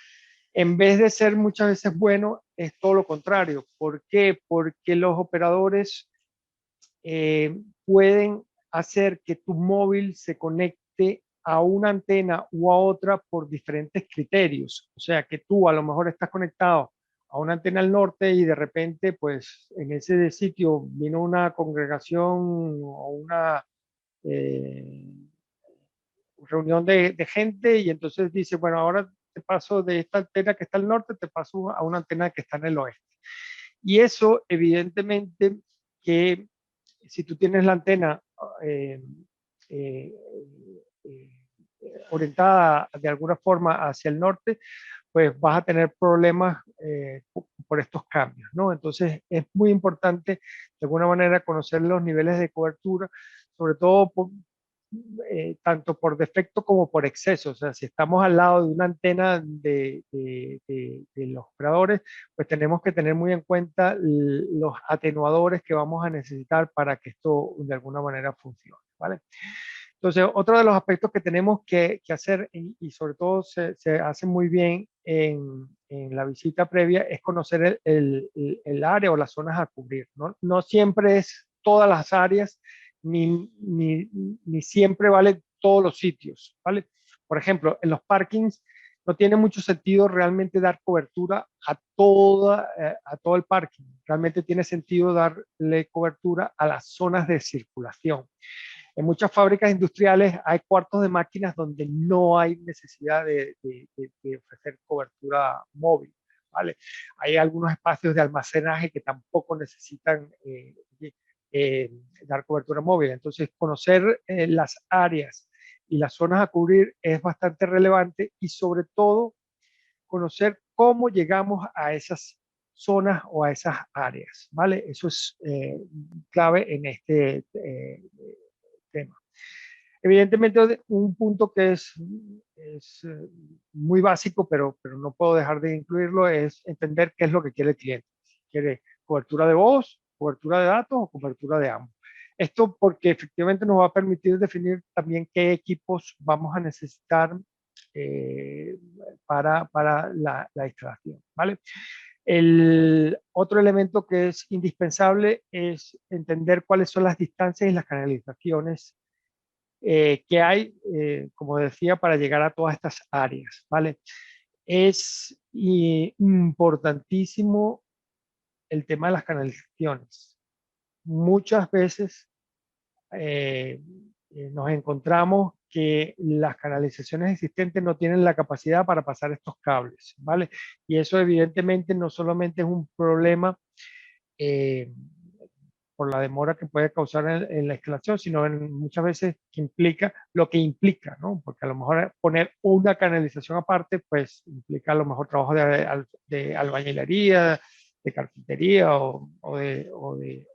Speaker 1: en vez de ser muchas veces bueno, es todo lo contrario. ¿Por qué? Porque los operadores pueden hacer que tu móvil se conecte a una antena u a otra por diferentes criterios. O sea, que tú a lo mejor estás conectado a una antena al norte y de repente, pues en ese sitio vino una congregación o una reunión de gente y entonces dice, bueno, ahora te paso de esta antena que está al norte, te paso a una antena que está en el oeste. Y eso, evidentemente, que si tú tienes la antena eh, eh, eh, orientada de alguna forma hacia el norte, pues vas a tener problemas por estos cambios, ¿no? Entonces es muy importante de alguna manera conocer los niveles de cobertura, sobre todo tanto por defecto como por exceso. O sea, si estamos al lado de una antena de los operadores, pues tenemos que tener muy en cuenta los atenuadores que vamos a necesitar para que esto de alguna manera funcione, ¿vale? Entonces, otro de los aspectos que tenemos que hacer, y sobre todo se hace muy bien en la visita previa, es conocer el área o las zonas a cubrir, ¿no? No siempre es todas las áreas, ni siempre vale todos los sitios, ¿vale? Por ejemplo, en los parkings no tiene mucho sentido realmente dar cobertura a todo el parking. Realmente tiene sentido darle cobertura a las zonas de circulación. En muchas fábricas industriales hay cuartos de máquinas donde no hay necesidad de ofrecer cobertura móvil, ¿vale? Hay algunos espacios de almacenaje que tampoco necesitan eh, dar cobertura móvil. Entonces, conocer las áreas y las zonas a cubrir es bastante relevante, y sobre todo conocer cómo llegamos a esas zonas o a esas áreas, ¿vale? Eso es clave en este tema. Evidentemente, un punto que es muy básico, pero no puedo dejar de incluirlo, es entender qué es lo que quiere el cliente. Si quiere cobertura de voz, cobertura de datos o cobertura de ambos. Esto porque efectivamente nos va a permitir definir también qué equipos vamos a necesitar eh, para la instalación, ¿vale? El otro elemento que es indispensable es entender cuáles son las distancias y las canalizaciones que hay, como decía, para llegar a todas estas áreas, ¿vale? Es importantísimo el tema de las canalizaciones. Muchas veces nos encontramos que las canalizaciones existentes no tienen la capacidad para pasar estos cables, ¿vale? Y eso evidentemente no solamente es un problema eh, por la demora que puede causar en la instalación, sino muchas veces que implica lo que implica, ¿no? Porque a lo mejor poner una canalización aparte, pues implica a lo mejor trabajo de albañilería, de carpintería o de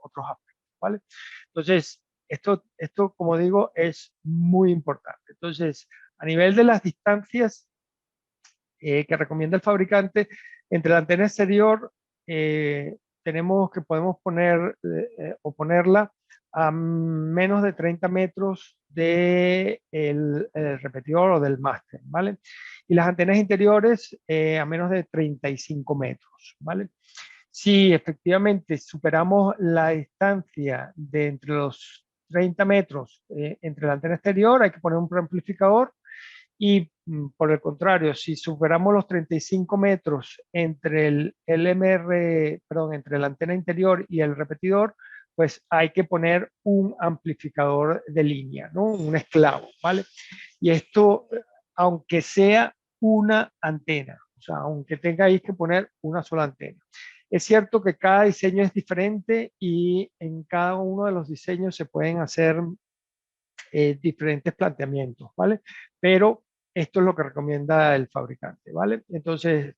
Speaker 1: otros aspectos, ¿vale? Entonces, esto, como digo, es muy importante. Entonces, a nivel de las distancias que recomienda el fabricante, entre la antena exterior tenemos que podemos poner o ponerla a menos de 30 metros del el repetidor o del máster, ¿vale? Y las antenas interiores a menos de 35 metros, ¿vale? Si efectivamente superamos la distancia de entre los 30 metros entre la antena exterior, hay que poner un preamplificador. Y por el contrario, si superamos los 35 metros entre el LMR, perdón, entre la antena interior y el repetidor, pues hay que poner un amplificador de línea, ¿no? Un esclavo, ¿vale? Y esto, aunque sea una antena, o sea, aunque tengáis que poner una sola antena. Es cierto que cada diseño es diferente y en cada uno de los diseños se pueden hacer diferentes planteamientos, ¿vale? Pero esto es lo que recomienda el fabricante, ¿vale? Entonces,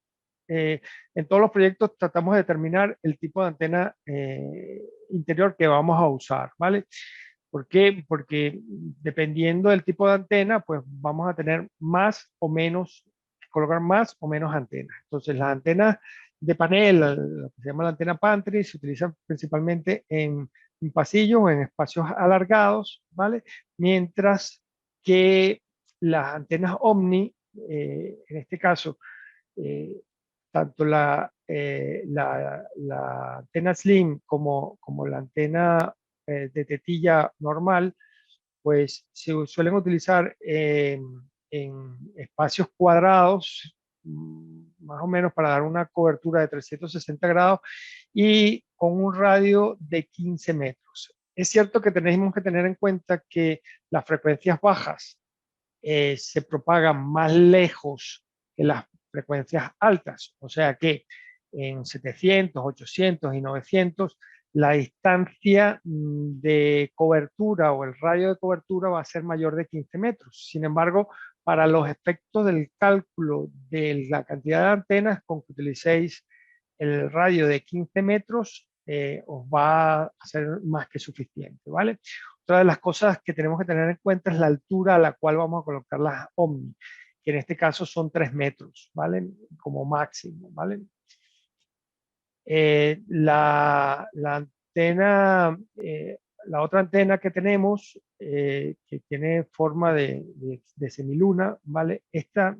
Speaker 1: en todos los proyectos tratamos de determinar el tipo de antena interior que vamos a usar, ¿vale? ¿Por qué? Porque dependiendo del tipo de antena, pues vamos a tener más o menos, colocar más o menos antenas. Entonces, las antenas de panel, lo que se llama la antena pantry, se utilizan principalmente en pasillos o en espacios alargados, ¿vale? Mientras que las antenas Omni, en este caso, eh, tanto la antena Slim como la antena de tetilla normal, pues se suelen utilizar en espacios cuadrados, más o menos para dar una cobertura de 360 grados y con un radio de 15 metros. Es cierto que tenemos que tener en cuenta que las frecuencias bajas se propagan más lejos que las frecuencias altas, o sea que en 700, 800 y 900 la distancia de cobertura o el radio de cobertura va a ser mayor de 15 metros. Sin embargo, para los efectos del cálculo de la cantidad de antenas, con que utilicéis el radio de 15 metros, os va a ser más que suficiente, ¿vale? Otra de las cosas que tenemos que tener en cuenta es la altura a la cual vamos a colocar las Omni, que en este caso son 3 metros, ¿vale? Como máximo, ¿vale? La antena, la otra antena que tenemos, que tiene forma de semiluna, ¿vale? Esta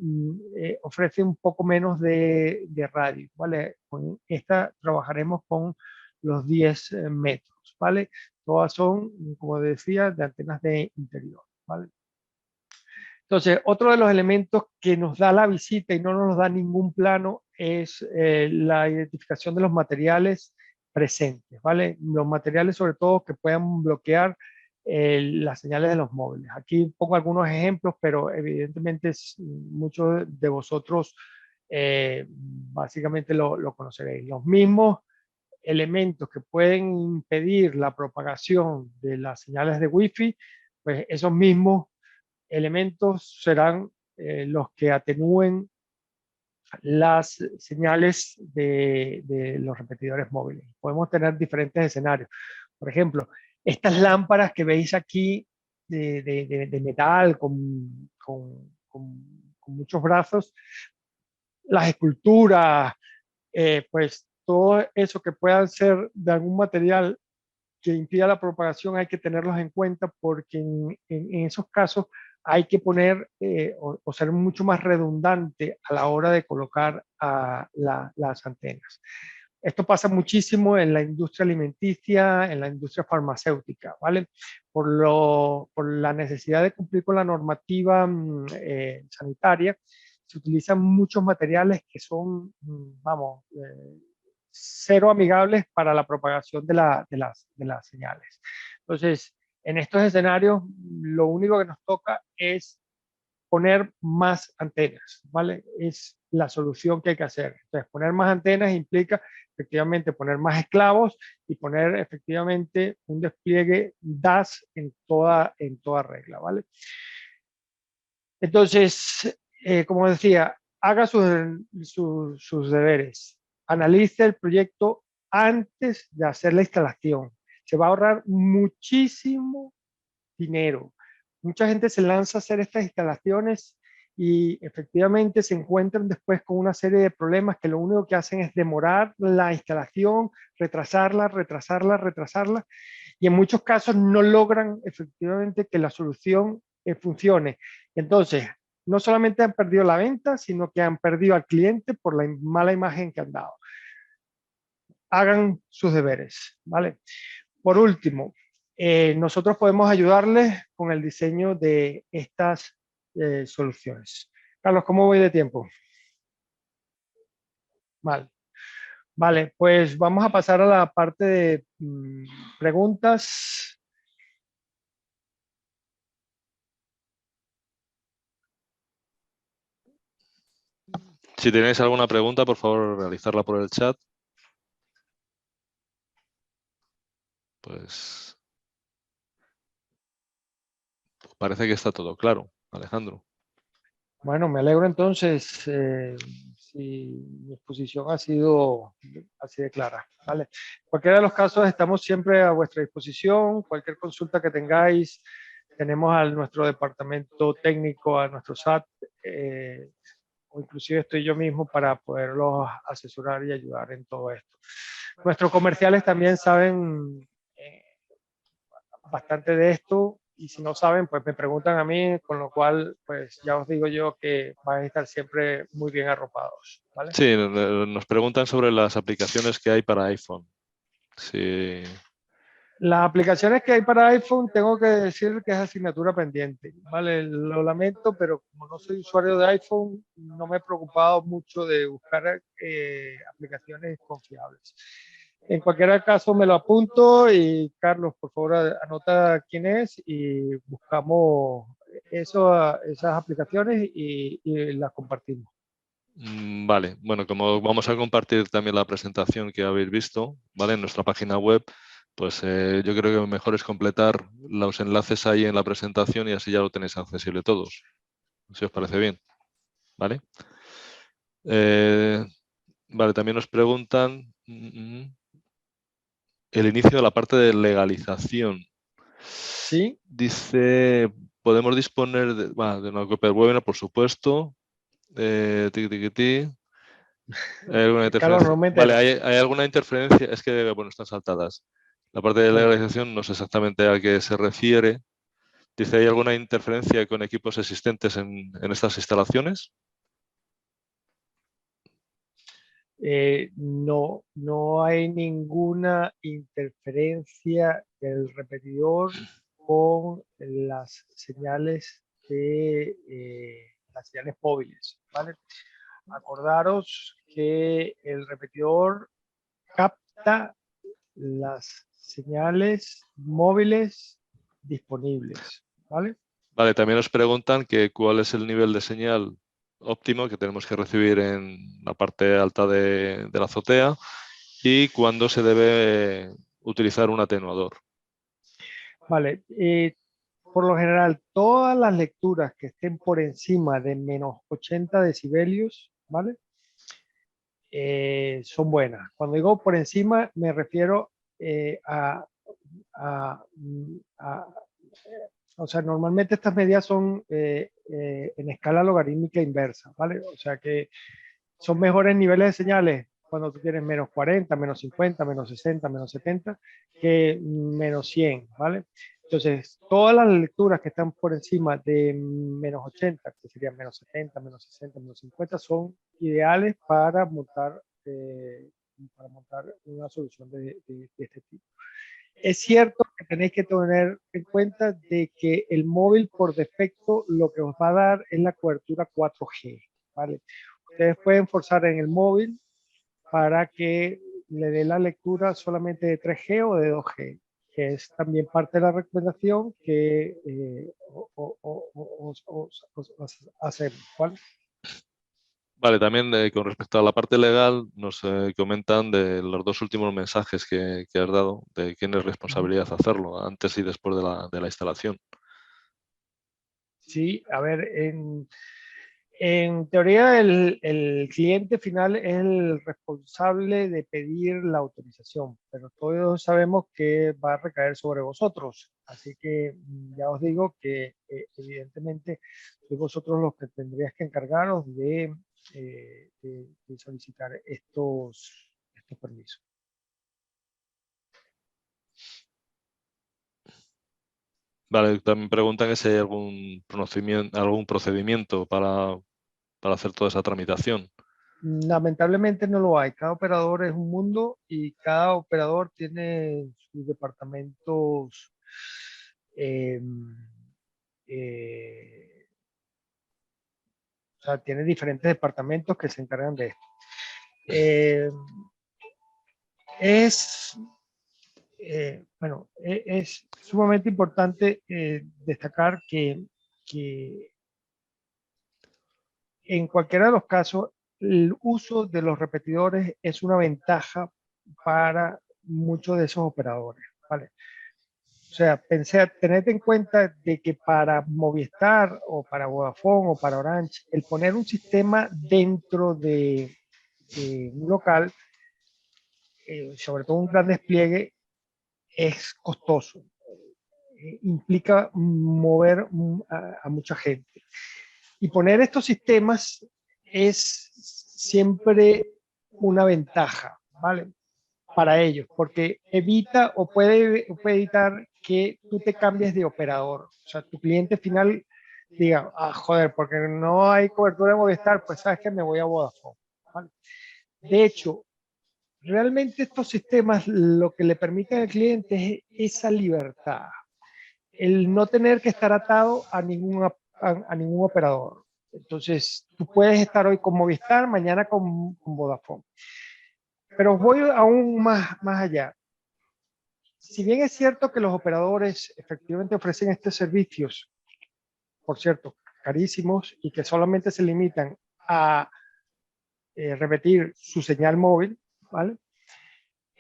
Speaker 1: ofrece un poco menos de radio, ¿vale? Con esta trabajaremos con los 10 metros, ¿vale? Todas son, como decía, de antenas de interior, ¿vale? Entonces, otro de los elementos que nos da la visita y no nos da ningún plano es la identificación de los materiales presentes, ¿vale? Los materiales sobre todo que puedan bloquear las señales de los móviles. Aquí pongo algunos ejemplos, pero evidentemente muchos de vosotros básicamente lo conoceréis. Los mismos elementos que pueden impedir la propagación de las señales de Wi-Fi, pues esos mismos elementos serán los que atenúen las señales de los repetidores móviles. Podemos tener diferentes escenarios. Por ejemplo, estas lámparas que veis aquí de metal con muchos brazos, las esculturas, pues todo eso que puedan ser de algún material que impida la propagación hay que tenerlos en cuenta porque en esos casos hay que poner o ser mucho más redundante a la hora de colocar las antenas. Esto pasa muchísimo en la industria alimenticia, en la industria farmacéutica, ¿vale? Por la necesidad de cumplir con la normativa sanitaria, se utilizan muchos materiales que son, vamos, cero amigables para la propagación de las señales. Entonces, en estos escenarios, lo único que nos toca es poner más antenas, ¿vale? Es la solución que hay que hacer. Entonces, poner más antenas implica efectivamente poner más esclavos y poner efectivamente un despliegue DAS en toda regla, ¿vale? Entonces, como decía, haga sus deberes, analice el proyecto antes de hacer la instalación. Se va a ahorrar muchísimo dinero. Mucha gente se lanza a hacer estas instalaciones y efectivamente se encuentran después con una serie de problemas que lo único que hacen es demorar la instalación, retrasarla y en muchos casos no logran efectivamente que la solución funcione. Entonces, no solamente han perdido la venta, sino que han perdido al cliente por la mala imagen que han dado. Hagan sus deberes, ¿vale? Por último, nosotros podemos ayudarles con el diseño de estas soluciones. Carlos, ¿cómo voy de tiempo? Vale. Vale, pues vamos a pasar a la parte de preguntas.
Speaker 2: Si tenéis alguna pregunta, por favor, realizarla por el chat. Pues parece que está todo claro, Alejandro.
Speaker 1: Bueno, me alegro entonces si mi exposición ha sido así de clara. ¿Vale? En cualquiera de los casos, estamos siempre a vuestra disposición. Cualquier consulta que tengáis, tenemos a nuestro departamento técnico, a nuestro SAT, o inclusive estoy yo mismo para poderlos asesorar y ayudar en todo esto. Nuestros comerciales también saben bastante de esto y si no saben, pues me preguntan a mí, con lo cual, pues ya os digo yo que vais a estar siempre muy bien arropados, ¿vale?
Speaker 2: Sí, nos preguntan sobre las aplicaciones que hay para iPhone. Sí.
Speaker 1: Las aplicaciones que hay para iPhone, tengo que decir que es asignatura pendiente, ¿vale? Lo lamento, pero como no soy usuario de iPhone, no me he preocupado mucho de buscar aplicaciones confiables. En cualquier caso, me lo apunto y Carlos, por favor, anota quién es y buscamos esas aplicaciones y las compartimos.
Speaker 2: Vale, bueno, como vamos a compartir también la presentación que habéis visto, ¿vale? En nuestra página web, pues yo creo que lo mejor es completar los enlaces ahí en la presentación y así ya lo tenéis accesible todos. Si os parece bien, ¿vale? Vale, también nos preguntan el inicio de la parte de legalización.
Speaker 1: Sí.
Speaker 2: Dice, podemos disponer de una copia del webinar, por supuesto. ¿Hay alguna
Speaker 1: Carlos,
Speaker 2: interferencia?
Speaker 1: no me
Speaker 2: Vale,
Speaker 1: entero.
Speaker 2: hay alguna interferencia, es que, bueno, están saltadas. La parte de
Speaker 1: Sí.
Speaker 2: legalización no sé exactamente a qué se refiere. Dice, ¿hay alguna interferencia con equipos existentes en estas instalaciones?
Speaker 1: No, no hay ninguna interferencia del repetidor con las señales móviles, ¿vale? Acordaros que el repetidor capta las señales móviles disponibles, ¿vale?
Speaker 2: Vale, también nos preguntan que cuál es el nivel de señal óptimo que tenemos que recibir en la parte alta de la azotea y cuándo se debe utilizar un atenuador.
Speaker 1: Vale, por lo general, todas las lecturas que estén por encima de menos 80 decibelios, ¿vale? Son buenas. Cuando digo por encima, me refiero a, a- o sea, normalmente estas medidas son en escala logarítmica inversa, ¿vale? O sea que son mejores niveles de señales cuando tú tienes menos 40, menos 50, menos 60, menos 70, que menos 100, ¿vale? Entonces, todas las lecturas que están por encima de menos 80, que serían menos 70, menos 60, menos 50, son ideales para montar una solución de este tipo. Es cierto que tenéis que tener en cuenta de que el móvil por defecto lo que os va a dar es la cobertura 4G, ¿vale? Ustedes pueden forzar en el móvil para que le dé la lectura solamente de 3G o de 2G, que es también parte de la recomendación que hacemos, ¿vale?
Speaker 2: Vale, también con respecto a la parte legal, nos comentan de los dos últimos mensajes que has dado, de quién es responsabilidad hacerlo, antes y después de la instalación.
Speaker 1: Sí, a ver, en teoría el cliente final es el responsable de pedir la autorización, pero todos sabemos que va a recaer sobre vosotros. Así que ya os digo que evidentemente sois vosotros los que tendríais que encargaros de solicitar estos permisos.
Speaker 2: Vale, también preguntan si hay algún procedimiento para hacer toda esa tramitación.
Speaker 1: Lamentablemente no lo hay. Cada operador es un mundo y cada operador tiene sus departamentos eh, eh, o sea, tiene diferentes departamentos que se encargan de esto. Eh, es, es sumamente importante destacar que en cualquiera de los casos, el uso de los repetidores es una ventaja para muchos de esos operadores, ¿vale? O sea, tened en cuenta de que para Movistar o para Vodafone o para Orange, el poner un sistema dentro de un local, sobre todo un gran despliegue, es costoso. Implica mover a mucha gente. Y poner estos sistemas es siempre una ventaja, ¿vale? Para ellos, porque evita o puede evitar que tú te cambies de operador. O sea, tu cliente final diga, ah, joder, porque no hay cobertura de Movistar, pues sabes que me voy a Vodafone, ¿vale? De hecho, realmente estos sistemas lo que le permiten al cliente es esa libertad, el no tener que estar atado a ningún operador. Entonces, tú puedes estar hoy con Movistar, mañana con Vodafone. Pero voy aún más allá. Si bien es cierto que los operadores efectivamente ofrecen estos servicios, por cierto, carísimos y que solamente se limitan a repetir su señal móvil, ¿vale?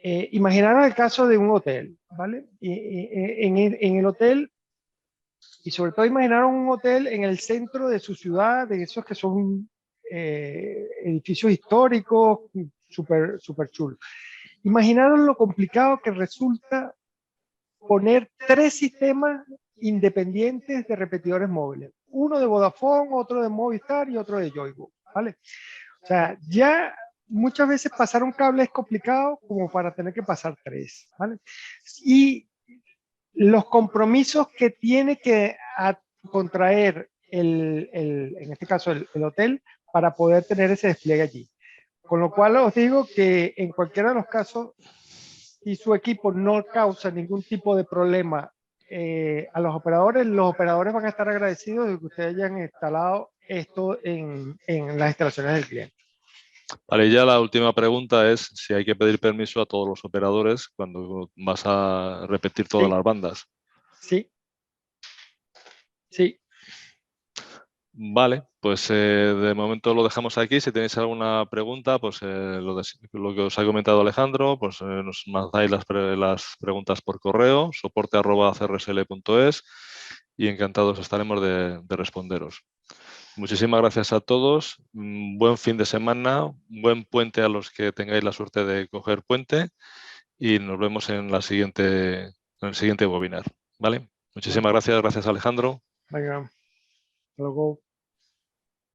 Speaker 1: Imaginaron el caso de un hotel, ¿vale? En el hotel, y sobre todo imaginaron un hotel en el centro de su ciudad, de esos que son edificios históricos, súper chulos. Imaginaron lo complicado que resulta poner tres sistemas independientes de repetidores móviles. Uno de Vodafone, otro de Movistar y otro de Yoigo, ¿vale? O sea, ya muchas veces pasar un cable es complicado como para tener que pasar tres, ¿vale? Y los compromisos que tiene que contraer en este caso el hotel para poder tener ese despliegue allí. Con lo cual os digo que en cualquiera de los casos, si su equipo no causa ningún tipo de problema a los operadores van a estar agradecidos de que ustedes hayan instalado esto en las instalaciones del cliente.
Speaker 2: Vale, ya la última pregunta es si hay que pedir permiso a todos los operadores cuando vas a repetir todas
Speaker 1: Sí,
Speaker 2: las bandas.
Speaker 1: sí, Sí,
Speaker 2: Vale, pues de momento lo dejamos aquí. Si tenéis alguna pregunta, pues lo que os ha comentado Alejandro, pues nos mandáis las preguntas por correo, soporte@crsl.es, y encantados estaremos de responderos. Muchísimas gracias a todos. Buen fin de semana, buen puente a los que tengáis la suerte de coger puente, y nos vemos en el siguiente webinar. ¿Vale? Muchísimas gracias. Gracias, Alejandro.
Speaker 1: venga, hasta luego.